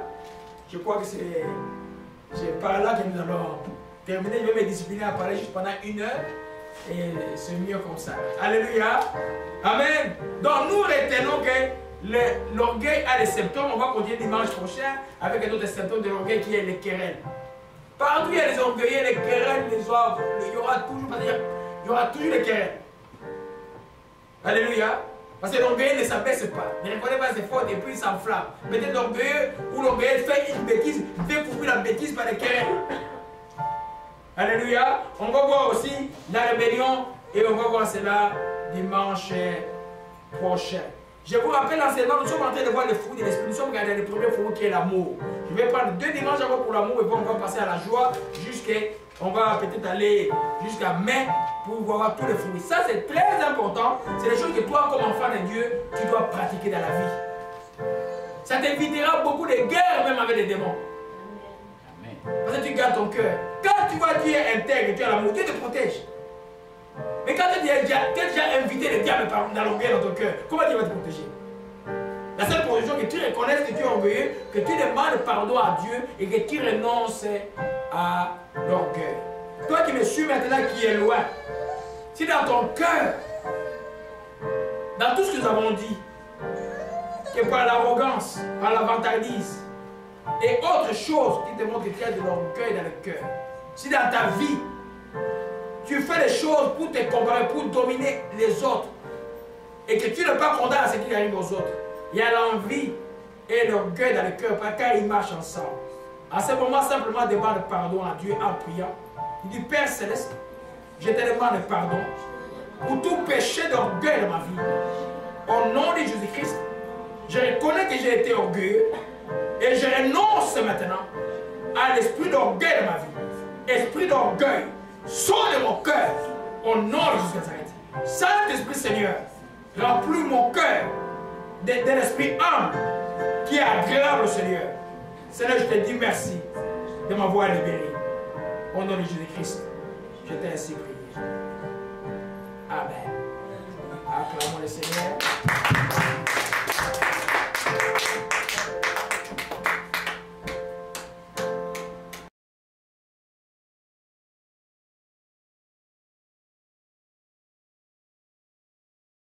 Je crois que c'est par là que nous allons terminer. Je vais me discipliner à parler juste pendant 1 heure. Et c'est mieux comme ça. Alléluia. Amen. Donc nous retenons que l'orgueil a des symptômes. On va continuer dimanche prochain avec un autre symptôme de l'orgueil qui est les querelles. Partout il y a les orgueilleux, les querelles, les ordres. Il y aura toujours des querelles. Alléluia. Parce que l'orgueil ne s'abaisse pas, ne reconnaît pas ses fautes et puis il s'enflamme. Peut-être l'orgueil ou l'orgueil fait une bêtise, il fait couvrir la bêtise par le cœur. Alléluia. On va voir aussi la rébellion et on va voir cela dimanche prochain. Je vous rappelle l'enseignement, nous sommes en train de voir le fruit de l'esprit. Nous sommes regardés le premier fruit qui est l'amour. Je vais prendre 2 dimanches encore pour l'amour et puis on va passer à la joie on va peut-être aller jusqu'à mai pour voir tous les fruits. Ça c'est très important. C'est des choses que toi comme enfant de Dieu, tu dois pratiquer dans la vie. Ça t'évitera beaucoup de guerres même avec les démons. Parce que tu gardes ton cœur. Quand tu vois Dieu intègre, tu as l'amour, Dieu te protège. Mais quand tu es déjà invité le diable dans l'orgueil dans ton cœur, comment Dieu va te protéger? La seule protection, que tu reconnaisses que tu es orgueilleux, que tu demandes pardon à Dieu et que tu renonces à l'orgueil. Toi qui me suis maintenant, qui est loin, si dans ton cœur, dans tout ce que nous avons dit, que par l'arrogance, par la vantardise et autre chose qui te montre que tu as de l'orgueil dans le cœur, si dans ta vie, tu fais les choses pour te comparer, pour dominer les autres, et que tu n'es pas content à ce qui arrive aux autres, il y a l'envie et l'orgueil dans le cœur, car ils marchent ensemble. À ce moment, simplement demande pardon à Dieu en priant. Il dit, Père Céleste, je te demande pardon pour tout péché d'orgueil de ma vie. Au nom de Jésus-Christ, je reconnais que j'ai été orgueilleux et je renonce maintenant à l'esprit d'orgueil de ma vie. Esprit d'orgueil, sors de mon cœur au nom de Jésus-Christ. Saint-Esprit Seigneur, remplis mon cœur d'un esprit humble qui est agréable au Seigneur. Seigneur, je te dis merci de m'avoir libéré. Au nom de Jésus-Christ, je t'ai ainsi prié. Amen. Acclamons le Seigneur.